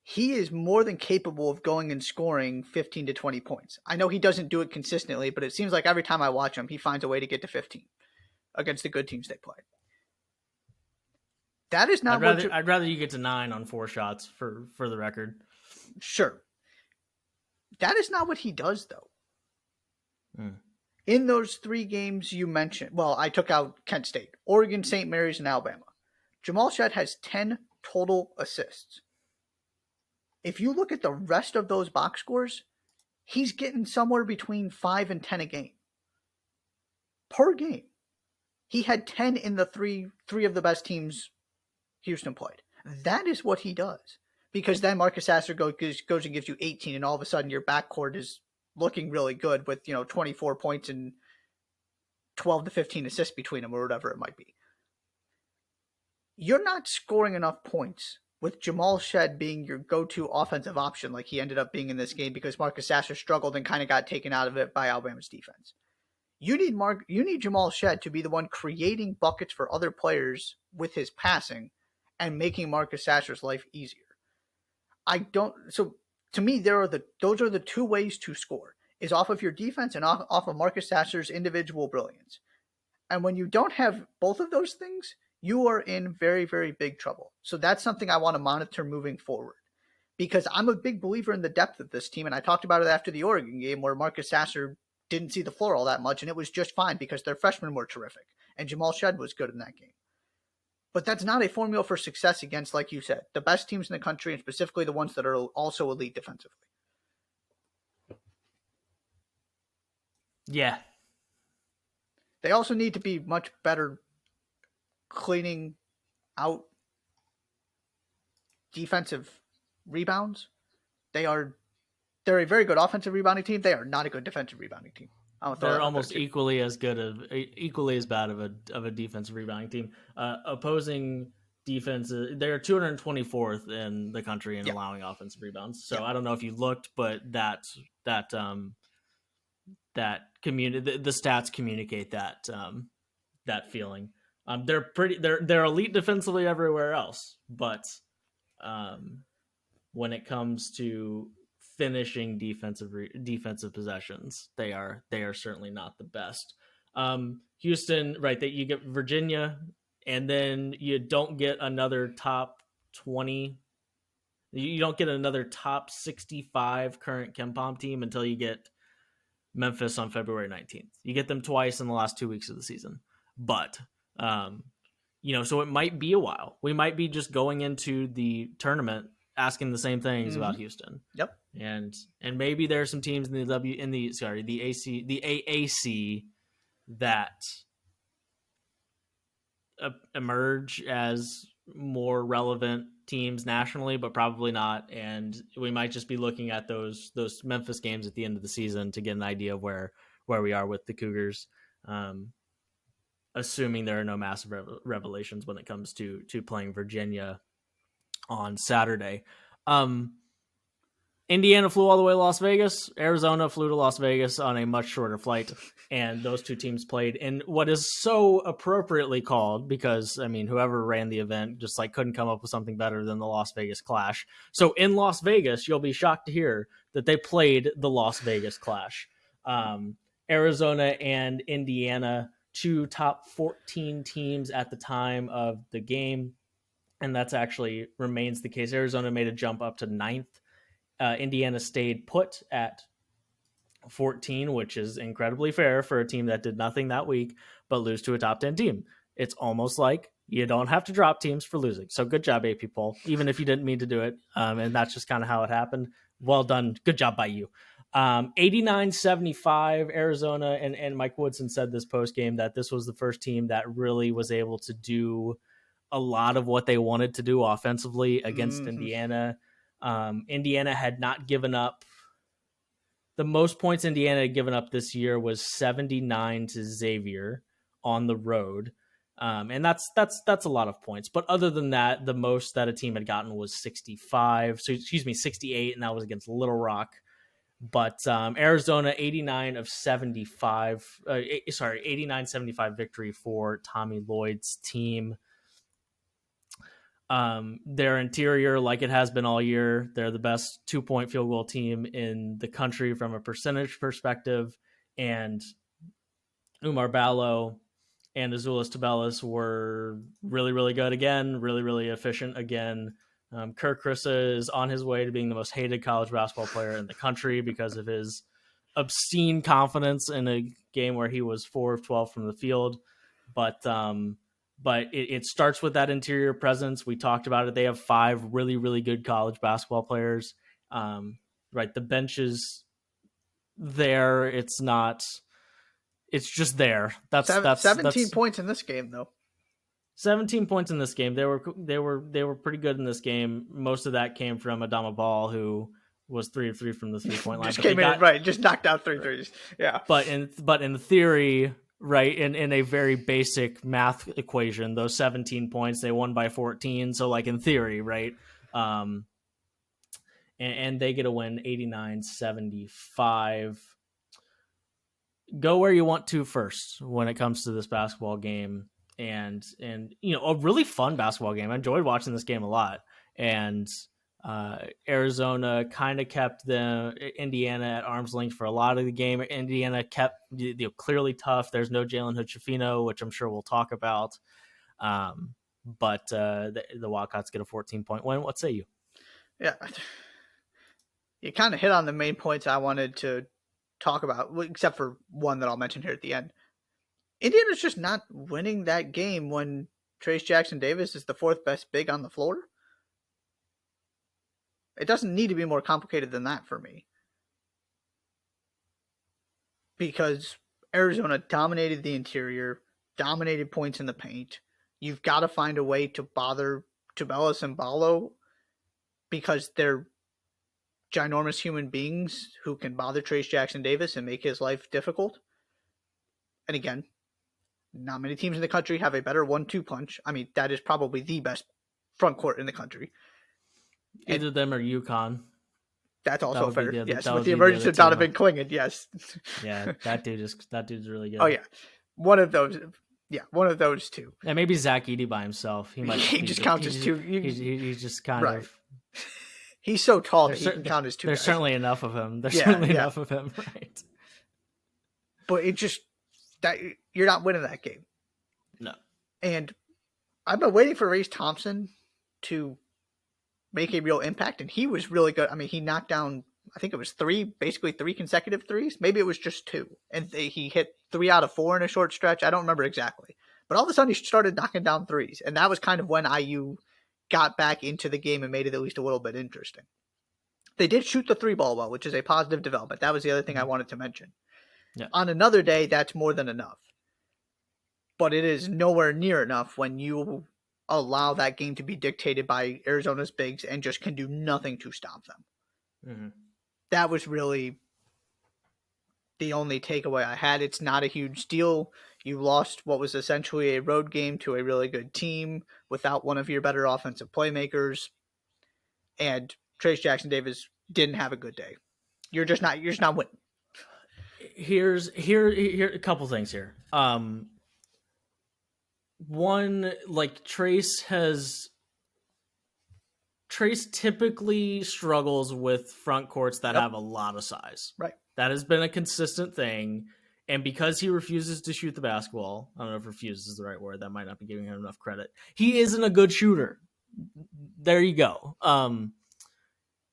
He is more than capable of going and scoring 15 to 20 points. I know he doesn't do it consistently, but it seems like every time I watch him, he finds a way to get to 15 against the good teams they play. That is not I'd rather you get to 9 on 4 shots for the record. Sure. That is not what he does, though. In those 3 games you mentioned, well, I took out Kent State, Oregon, St. Mary's, and Alabama. Jamal Shead has 10 total assists. If you look at the rest of those box scores, he's getting somewhere between 5 and 10 a game. Per game. He had 10 in the three of the best teams Houston played. That is what he does. Because then Marcus Sasser goes and gives you 18, and all of a sudden your backcourt is looking really good with 24 points and 12 to 15 assists between them, or whatever it might be. You're not scoring enough points with Jamal Shead being your go-to offensive option like he ended up being in this game, because Marcus Sasser struggled and kind of got taken out of it by Alabama's defense. You need Jamal Shead to be the one creating buckets for other players with his passing and making Marcus Sasser's life easier. So to me, those are the 2 ways to score, is off of your defense and off of Marcus Sasser's individual brilliance. And when you don't have both of those things, you are in very, very big trouble. So that's something I want to monitor moving forward, because I'm a big believer in the depth of this team. And I talked about it after the Oregon game, where Marcus Sasser didn't see the floor all that much, and it was just fine because their freshmen were terrific and Jamal Shead was good in that game. But that's not a formula for success against, like you said, the best teams in the country, and specifically the ones that are also elite defensively. Yeah. They also need to be much better cleaning out defensive rebounds. They're a very good offensive rebounding team. They are not a good defensive rebounding team. They're almost equally as bad of a defensive rebounding team. Opposing defenses, they're 224th in the country in allowing offensive rebounds. So I don't know if you looked, but the stats communicate that feeling. They're elite defensively everywhere else, but when it comes to finishing defensive possessions, they are certainly not the best. Houston, right, that you get Virginia, and then you don't get another top 20. You don't get another top 65 current KenPom team until you get Memphis on February 19th. You get them twice in the last 2 weeks of the season. But so it might be a while. We might be just going into the tournament asking the same things about Houston. Yep. And maybe there are some teams in the AAC that emerge as more relevant teams nationally, but probably not. And we might just be looking at those Memphis games at the end of the season to get an idea of where we are with the Cougars. Assuming there are no massive revelations when it comes to playing Virginia on Saturday. Indiana flew all the way to Las Vegas. Arizona flew to Las Vegas on a much shorter flight. And those 2 teams played in what is so appropriately called, because, whoever ran the event just couldn't come up with something better than the Las Vegas Clash. So in Las Vegas, you'll be shocked to hear that they played the Las Vegas Clash. Arizona and Indiana, 2 top 14 teams at the time of the game. And that's actually remains the case. Arizona made a jump up to 9th. Indiana stayed put at 14, which is incredibly fair for a team that did nothing that week, but lose to a top 10 team. It's almost like you don't have to drop teams for losing. So good job, AP poll, even if you didn't mean to do it. And that's just kind of how it happened. Well done. Good job by you. 89-75 Arizona, and Mike Woodson said this post game that this was the first team that really was able to do a lot of what they wanted to do offensively against Indiana. Indiana had not given up. The most points Indiana had given up this year was 79 to Xavier on the road. And that's a lot of points. But other than that, the most that a team had gotten was 68, and that was against Little Rock. But Arizona, 89-75 victory for Tommy Lloyd's team. Their interior, like it has been all year, they're the best 2-point field goal team in the country from a percentage perspective. And Umar Ballo and Azuolas Tubelis were really, really good again, really, really efficient again. Kirk Krisa is on his way to being the most hated college basketball player in the country because of his obscene confidence in a game where he was 4 of 12 from the field. But it starts with that interior presence. We talked about it. They have 5 really, really good college basketball players. Right. The bench is there. It's just there. That's 17 points in this game, though. 17 points in this game. They were pretty good in this game. Most of that came from Adama Ball, who was 3 of 3 from the 3-point line. Just knocked out 3 threes. Yeah. But in theory, right, in a very basic math equation, those 17 points, they won by 14. So like in theory, right? And they get a win 89-75. Go where you want to first when it comes to this basketball game. And a really fun basketball game. I enjoyed watching this game a lot. And Arizona kind of kept Indiana at arm's length for a lot of the game. Indiana kept clearly tough. There's no Jalen Hood-Schifino, which I'm sure we'll talk about. But the Wildcats get a 14-point win. What say you? Yeah, you kind of hit on the main points I wanted to talk about, except for one that I'll mention here at the end. Indiana's just not winning that game when Trayce Jackson-Davis is the 4th best big on the floor. It doesn't need to be more complicated than that for me. Because Arizona dominated the interior, dominated points in the paint. You've got to find a way to bother Tubelis and Ballo because they're ginormous human beings who can bother Trayce Jackson-Davis and make his life difficult. And again, not many teams in the country have a better 1-2 punch. I mean, that is probably the best front court in the country. Either them or UConn. That's also fair. Yes, with the emergence of Donovan Clingan, yes. Yeah, that dude's really good. Oh yeah, one of those. Yeah, one of those two. And maybe Zach Edey by himself. He just counts as 2. He's just kind of. He's so tall that he can count as 2. There's certainly enough of him. Enough of him, right? But it just that you're not winning that game. No. And I've been waiting for Race Thompson to make a real impact, and he was really good. I mean, he knocked down, I think it was 3 consecutive threes. Maybe it was just 2. And he hit 3 out of 4 in a short stretch. I don't remember exactly. But all of a sudden, he started knocking down threes. And that was kind of when IU got back into the game and made it at least a little bit interesting. They did shoot the 3 ball well, which is a positive development. That was the other thing I wanted to mention. Yeah. On another day, that's more than enough. But it is nowhere near enough when you allow that game to be dictated by Arizona's bigs and just can do nothing to stop them. Mm-hmm. That was really the only takeaway I had. It's not a huge deal. You lost what was essentially a road game to a really good team without one of your better offensive playmakers. And Trayce Jackson-Davis didn't have a good day. You're just not winning. Here a couple things here. One, like Trayce typically struggles with front courts that have a lot of size. Right. That has been a consistent thing. And because he refuses to shoot the basketball, I don't know if refuses is the right word. That might not be giving him enough credit. He isn't a good shooter. There you go.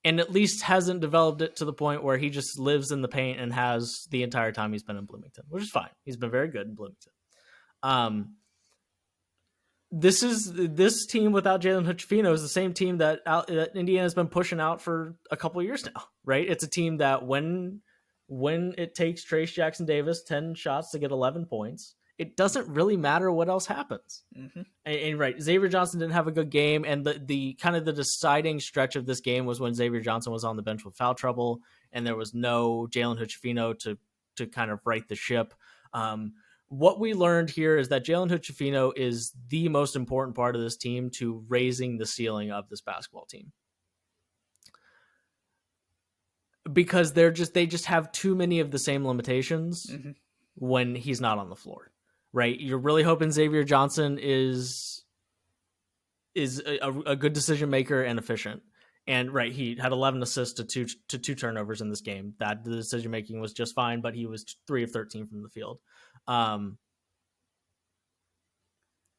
and at least hasn't developed it to the point where he just lives in the paint and has the entire time he's been in Bloomington, which is fine. He's been very good in Bloomington. This team without Jalen Hood-Schifino is the same team that Indiana's been pushing out for a couple of years now, right? It's a team that when it takes Trayce Jackson-Davis 10 shots to get 11 points, it doesn't really matter what else happens. Mm-hmm. And right, Xavier Johnson didn't have a good game, and the kind of the deciding stretch of this game was when Xavier Johnson was on the bench with foul trouble, and there was no Jalen Hood-Schifino to kind of right the ship. What we learned here is that Jalen Hood-Schifino is the most important part of this team to raising the ceiling of this basketball team. Because they just have too many of the same limitations when he's not on the floor, right? You're really hoping Xavier Johnson is a good decision maker and efficient. And right, he had 11 assists to two turnovers in this game. That the decision making was just fine, but he was 3 of 13 from the field.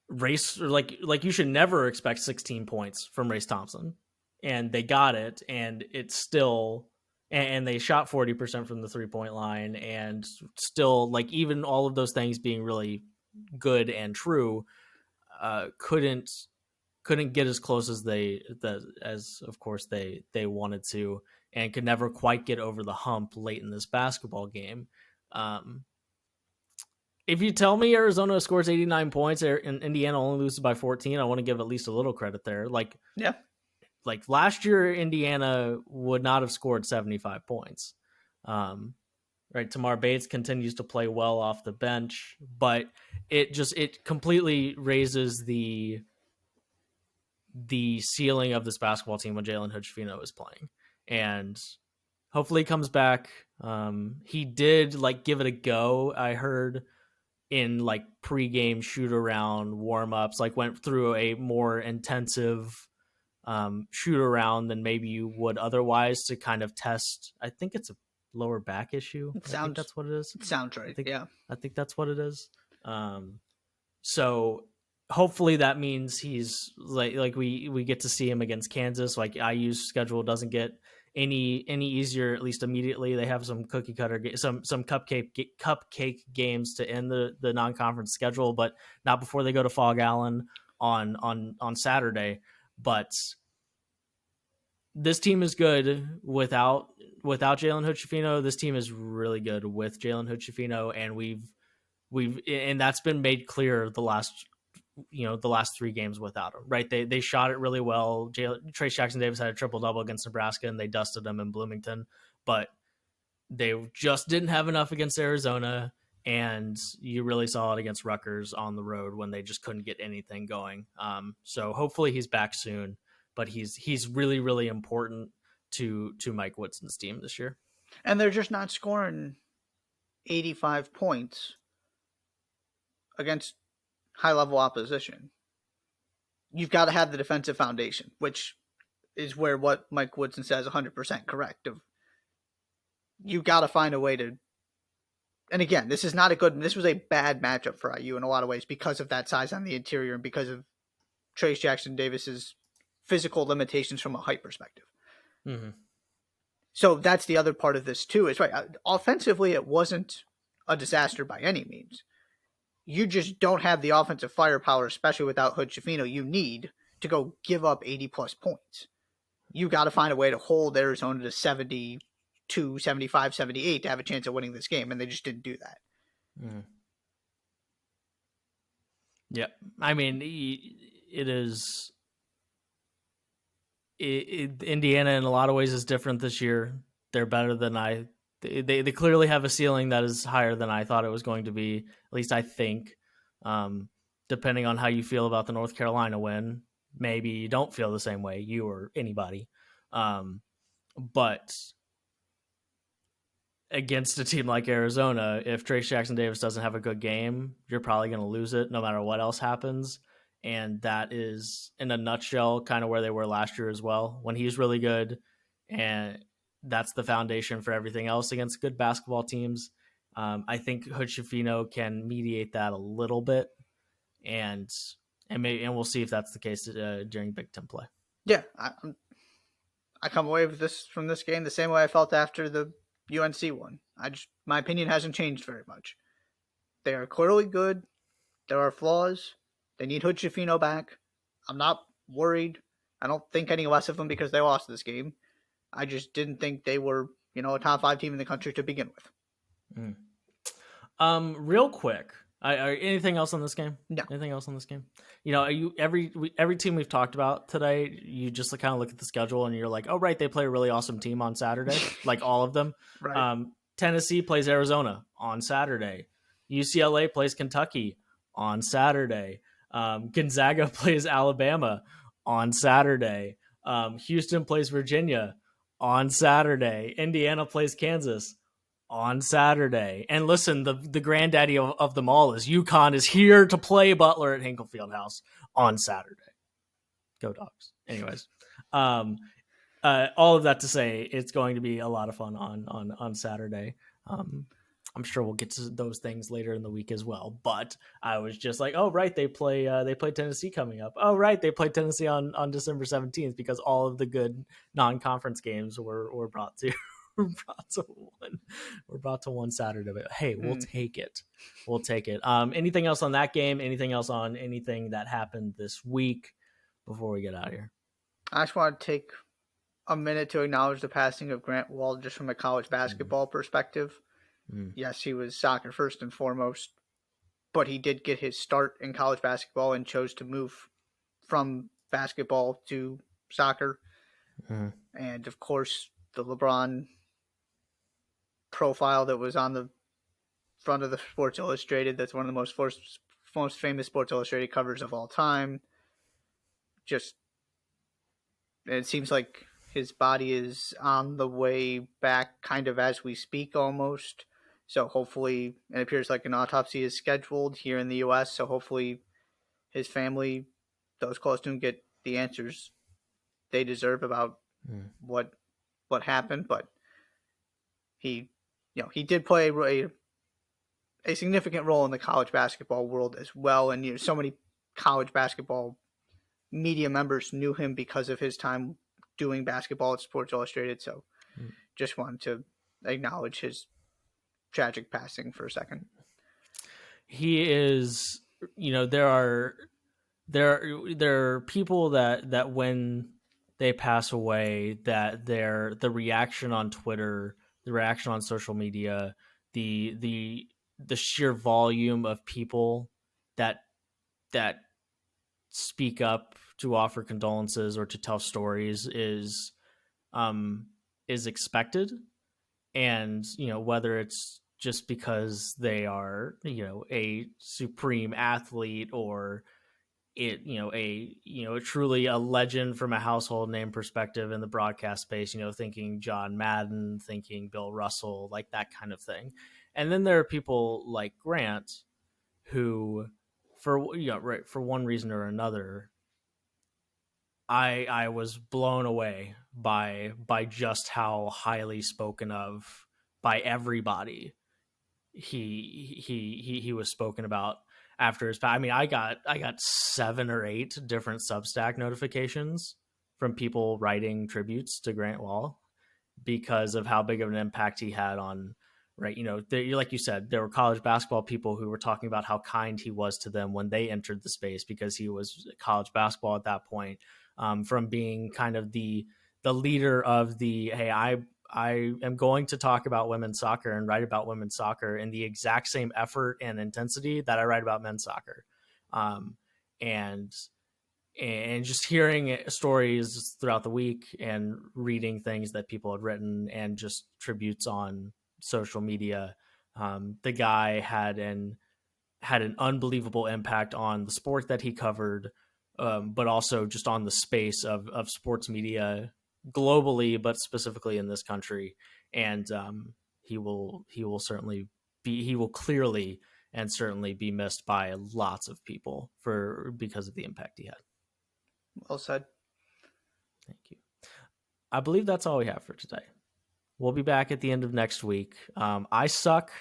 Race, like you should never expect 16 points from Race Thompson, and they got it, and it's still, and they shot 40% from the 3-point line, and still, like, even all of those things being really good and true, couldn't get as close as as of course they wanted to, and could never quite get over the hump late in this basketball game. If you tell me Arizona scores 89 points and Indiana only loses by 14, I want to give at least a little credit there. Like last year, Indiana would not have scored 75 points. Right, Tamar Bates continues to play well off the bench, but it completely raises the ceiling of this basketball team when Jalen Hood-Schifino is playing, and hopefully he comes back. He did give it a go, I heard, in pregame shoot around warm-ups, went through a more intensive shoot around than maybe you would otherwise to kind of test. I think it's a lower back issue. I think that's what it is. It sounds right. I think that's what it is. So hopefully that means he's we get to see him against Kansas. IU's schedule doesn't get any easier, at least immediately. They have some cookie cutter, some cupcake games to end the non-conference schedule, but not before they go to Fog Allen on Saturday. But this team is good without Jalen Hood-Schifino. This team is really good with Jalen Hood-Schifino, and and that's been made clear the last 3 games without him, right? They shot it really well. Trayce Jackson-Davis had a triple-double against Nebraska, and they dusted them in Bloomington, but they just didn't have enough against Arizona, and you really saw it against Rutgers on the road when they just couldn't get anything going. So hopefully he's back soon, but he's really, really important to Mike Woodson's team this year. And they're just not scoring 85 points against high-level opposition. You've got to have the defensive foundation, which is where what Mike Woodson says 100% correct. You got to find a way to. And again, this was a bad matchup for IU in a lot of ways because of that size on the interior and because of Trayce Jackson-Davis's physical limitations from a height perspective. Mm-hmm. So that's the other part of this too. It's right. Offensively, it wasn't a disaster by any means. You just don't have the offensive firepower, especially without Hood-Schifino, you need to go give up 80-plus points. You got to find a way to hold Arizona to 72, 75, 78 to have a chance of winning this game, and they just didn't do that. Mm. Yeah, I mean, it is. Indiana, in a lot of ways, is different this year. They're better than They clearly have a ceiling that is higher than I thought it was going to be. At least I think. Depending on how you feel about the North Carolina win, maybe you don't feel the same way, you or anybody. But against a team like Arizona, if Trayce Jackson-Davis doesn't have a good game, you're probably going to lose it no matter what else happens. And that is, in a nutshell, kind of where they were last year as well, when he was really good. And that's the foundation for everything else against good basketball teams. I think Hood-Schifino can mediate that a little bit, and we'll see if that's the case during Big Ten play. Yeah, I come away with this from this game the same way I felt after the UNC one. My opinion hasn't changed very much. They are clearly good. There are flaws. They need Hood Schifino back. I'm not worried. I don't think any less of them because they lost this game. I just didn't think they were, a top 5 team in the country to begin with. Real quick, anything else on this game? No. Anything else on this game? Every team we've talked about today, you just kind of look at the schedule and you're like, oh right, they play a really awesome team on Saturday, like all of them. Right. Tennessee plays Arizona on Saturday. UCLA plays Kentucky on Saturday. Gonzaga plays Alabama on Saturday. Houston plays Virginia on Saturday. Indiana plays Kansas on Saturday. And listen, the granddaddy of them all is UConn is here to play Butler at Hinkle Fieldhouse on Saturday. Go Dogs. Anyways, all of that to say, it's going to be a lot of fun on Saturday. I'm sure we'll get to those things later in the week as well. But I was just like, oh right, they play Tennessee coming up. Oh right, they play Tennessee on December 17th because all of the good non-conference games were brought to one Saturday. But hey, we'll take it. We'll take it. Anything else on that game? Anything else on anything that happened this week before we get out of here? I just want to take a minute to acknowledge the passing of Grant Wahl just from a college basketball perspective. Yes, he was soccer first and foremost, but he did get his start in college basketball and chose to move from basketball to soccer. And of course, the LeBron profile that was on the front of the Sports Illustrated, that's one of the most famous Sports Illustrated covers of all time. Just, it seems like his body is on the way back kind of as we speak almost. So hopefully, it appears like an autopsy is scheduled here in the U.S., so hopefully his family, those close to him, get the answers they deserve about what happened. But he did play a significant role in the college basketball world as well, and so many college basketball media members knew him because of his time doing basketball at Sports Illustrated. So just wanted to acknowledge his tragic passing for a second. He is, there are people that when they pass away, that the reaction on Twitter, the reaction on social media, the sheer volume of people that speak up to offer condolences or to tell stories is expected. And, whether it's just because they are, a supreme athlete or truly a legend from a household name perspective in the broadcast space, thinking John Madden, thinking Bill Russell, like that kind of thing. And then there are people like Grant who, for one reason or another, I was blown away by just how highly spoken of by everybody he was spoken about after his. I mean, I got 7 or 8 different Substack notifications from people writing tributes to Grant Wahl because of how big of an impact he had on. Right, like you said, there were college basketball people who were talking about how kind he was to them when they entered the space because he was college basketball at that point. From being kind of the leader of the, hey, I am going to talk about women's soccer and write about women's soccer in the exact same effort and intensity that I write about men's soccer. And just hearing stories throughout the week and reading things that people had written and just tributes on social media, the guy had an unbelievable impact on the sport that he covered, but also just on the space of sports media globally, but specifically in this country. And he will clearly and certainly be missed by lots of people because of the impact he had. Well said. Thank you. I believe that's all we have for today. We'll be back at the end of next week. I suck.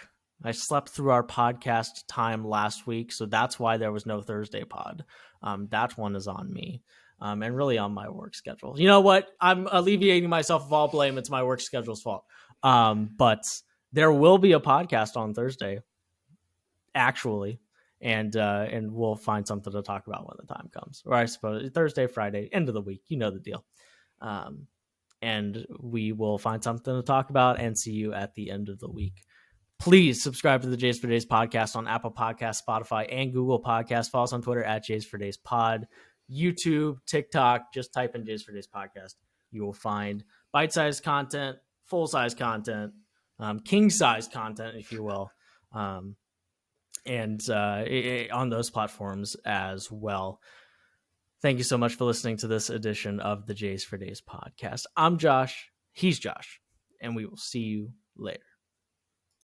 I slept through our podcast time last week, so that's why there was no Thursday pod. That one is on me. and really on my work schedule. You know what? I'm alleviating myself of all blame. It's my work schedule's fault. But there will be a podcast on Thursday, actually, and we'll find something to talk about when the time comes. Or I suppose Thursday, Friday, end of the week. You know the deal. And we will find something to talk about and see you at the end of the week. Please subscribe to the Jays for Days podcast on Apple Podcasts, Spotify, and Google Podcasts. Follow us on Twitter at Jays for Days Pod, YouTube, TikTok. Just type in Jays for Days podcast. You will find bite-sized content, full-size content, king-size content, if you will, and on those platforms as well. Thank you so much for listening to this edition of the Jays for Days podcast. I'm Josh. He's Josh. And we will see you later.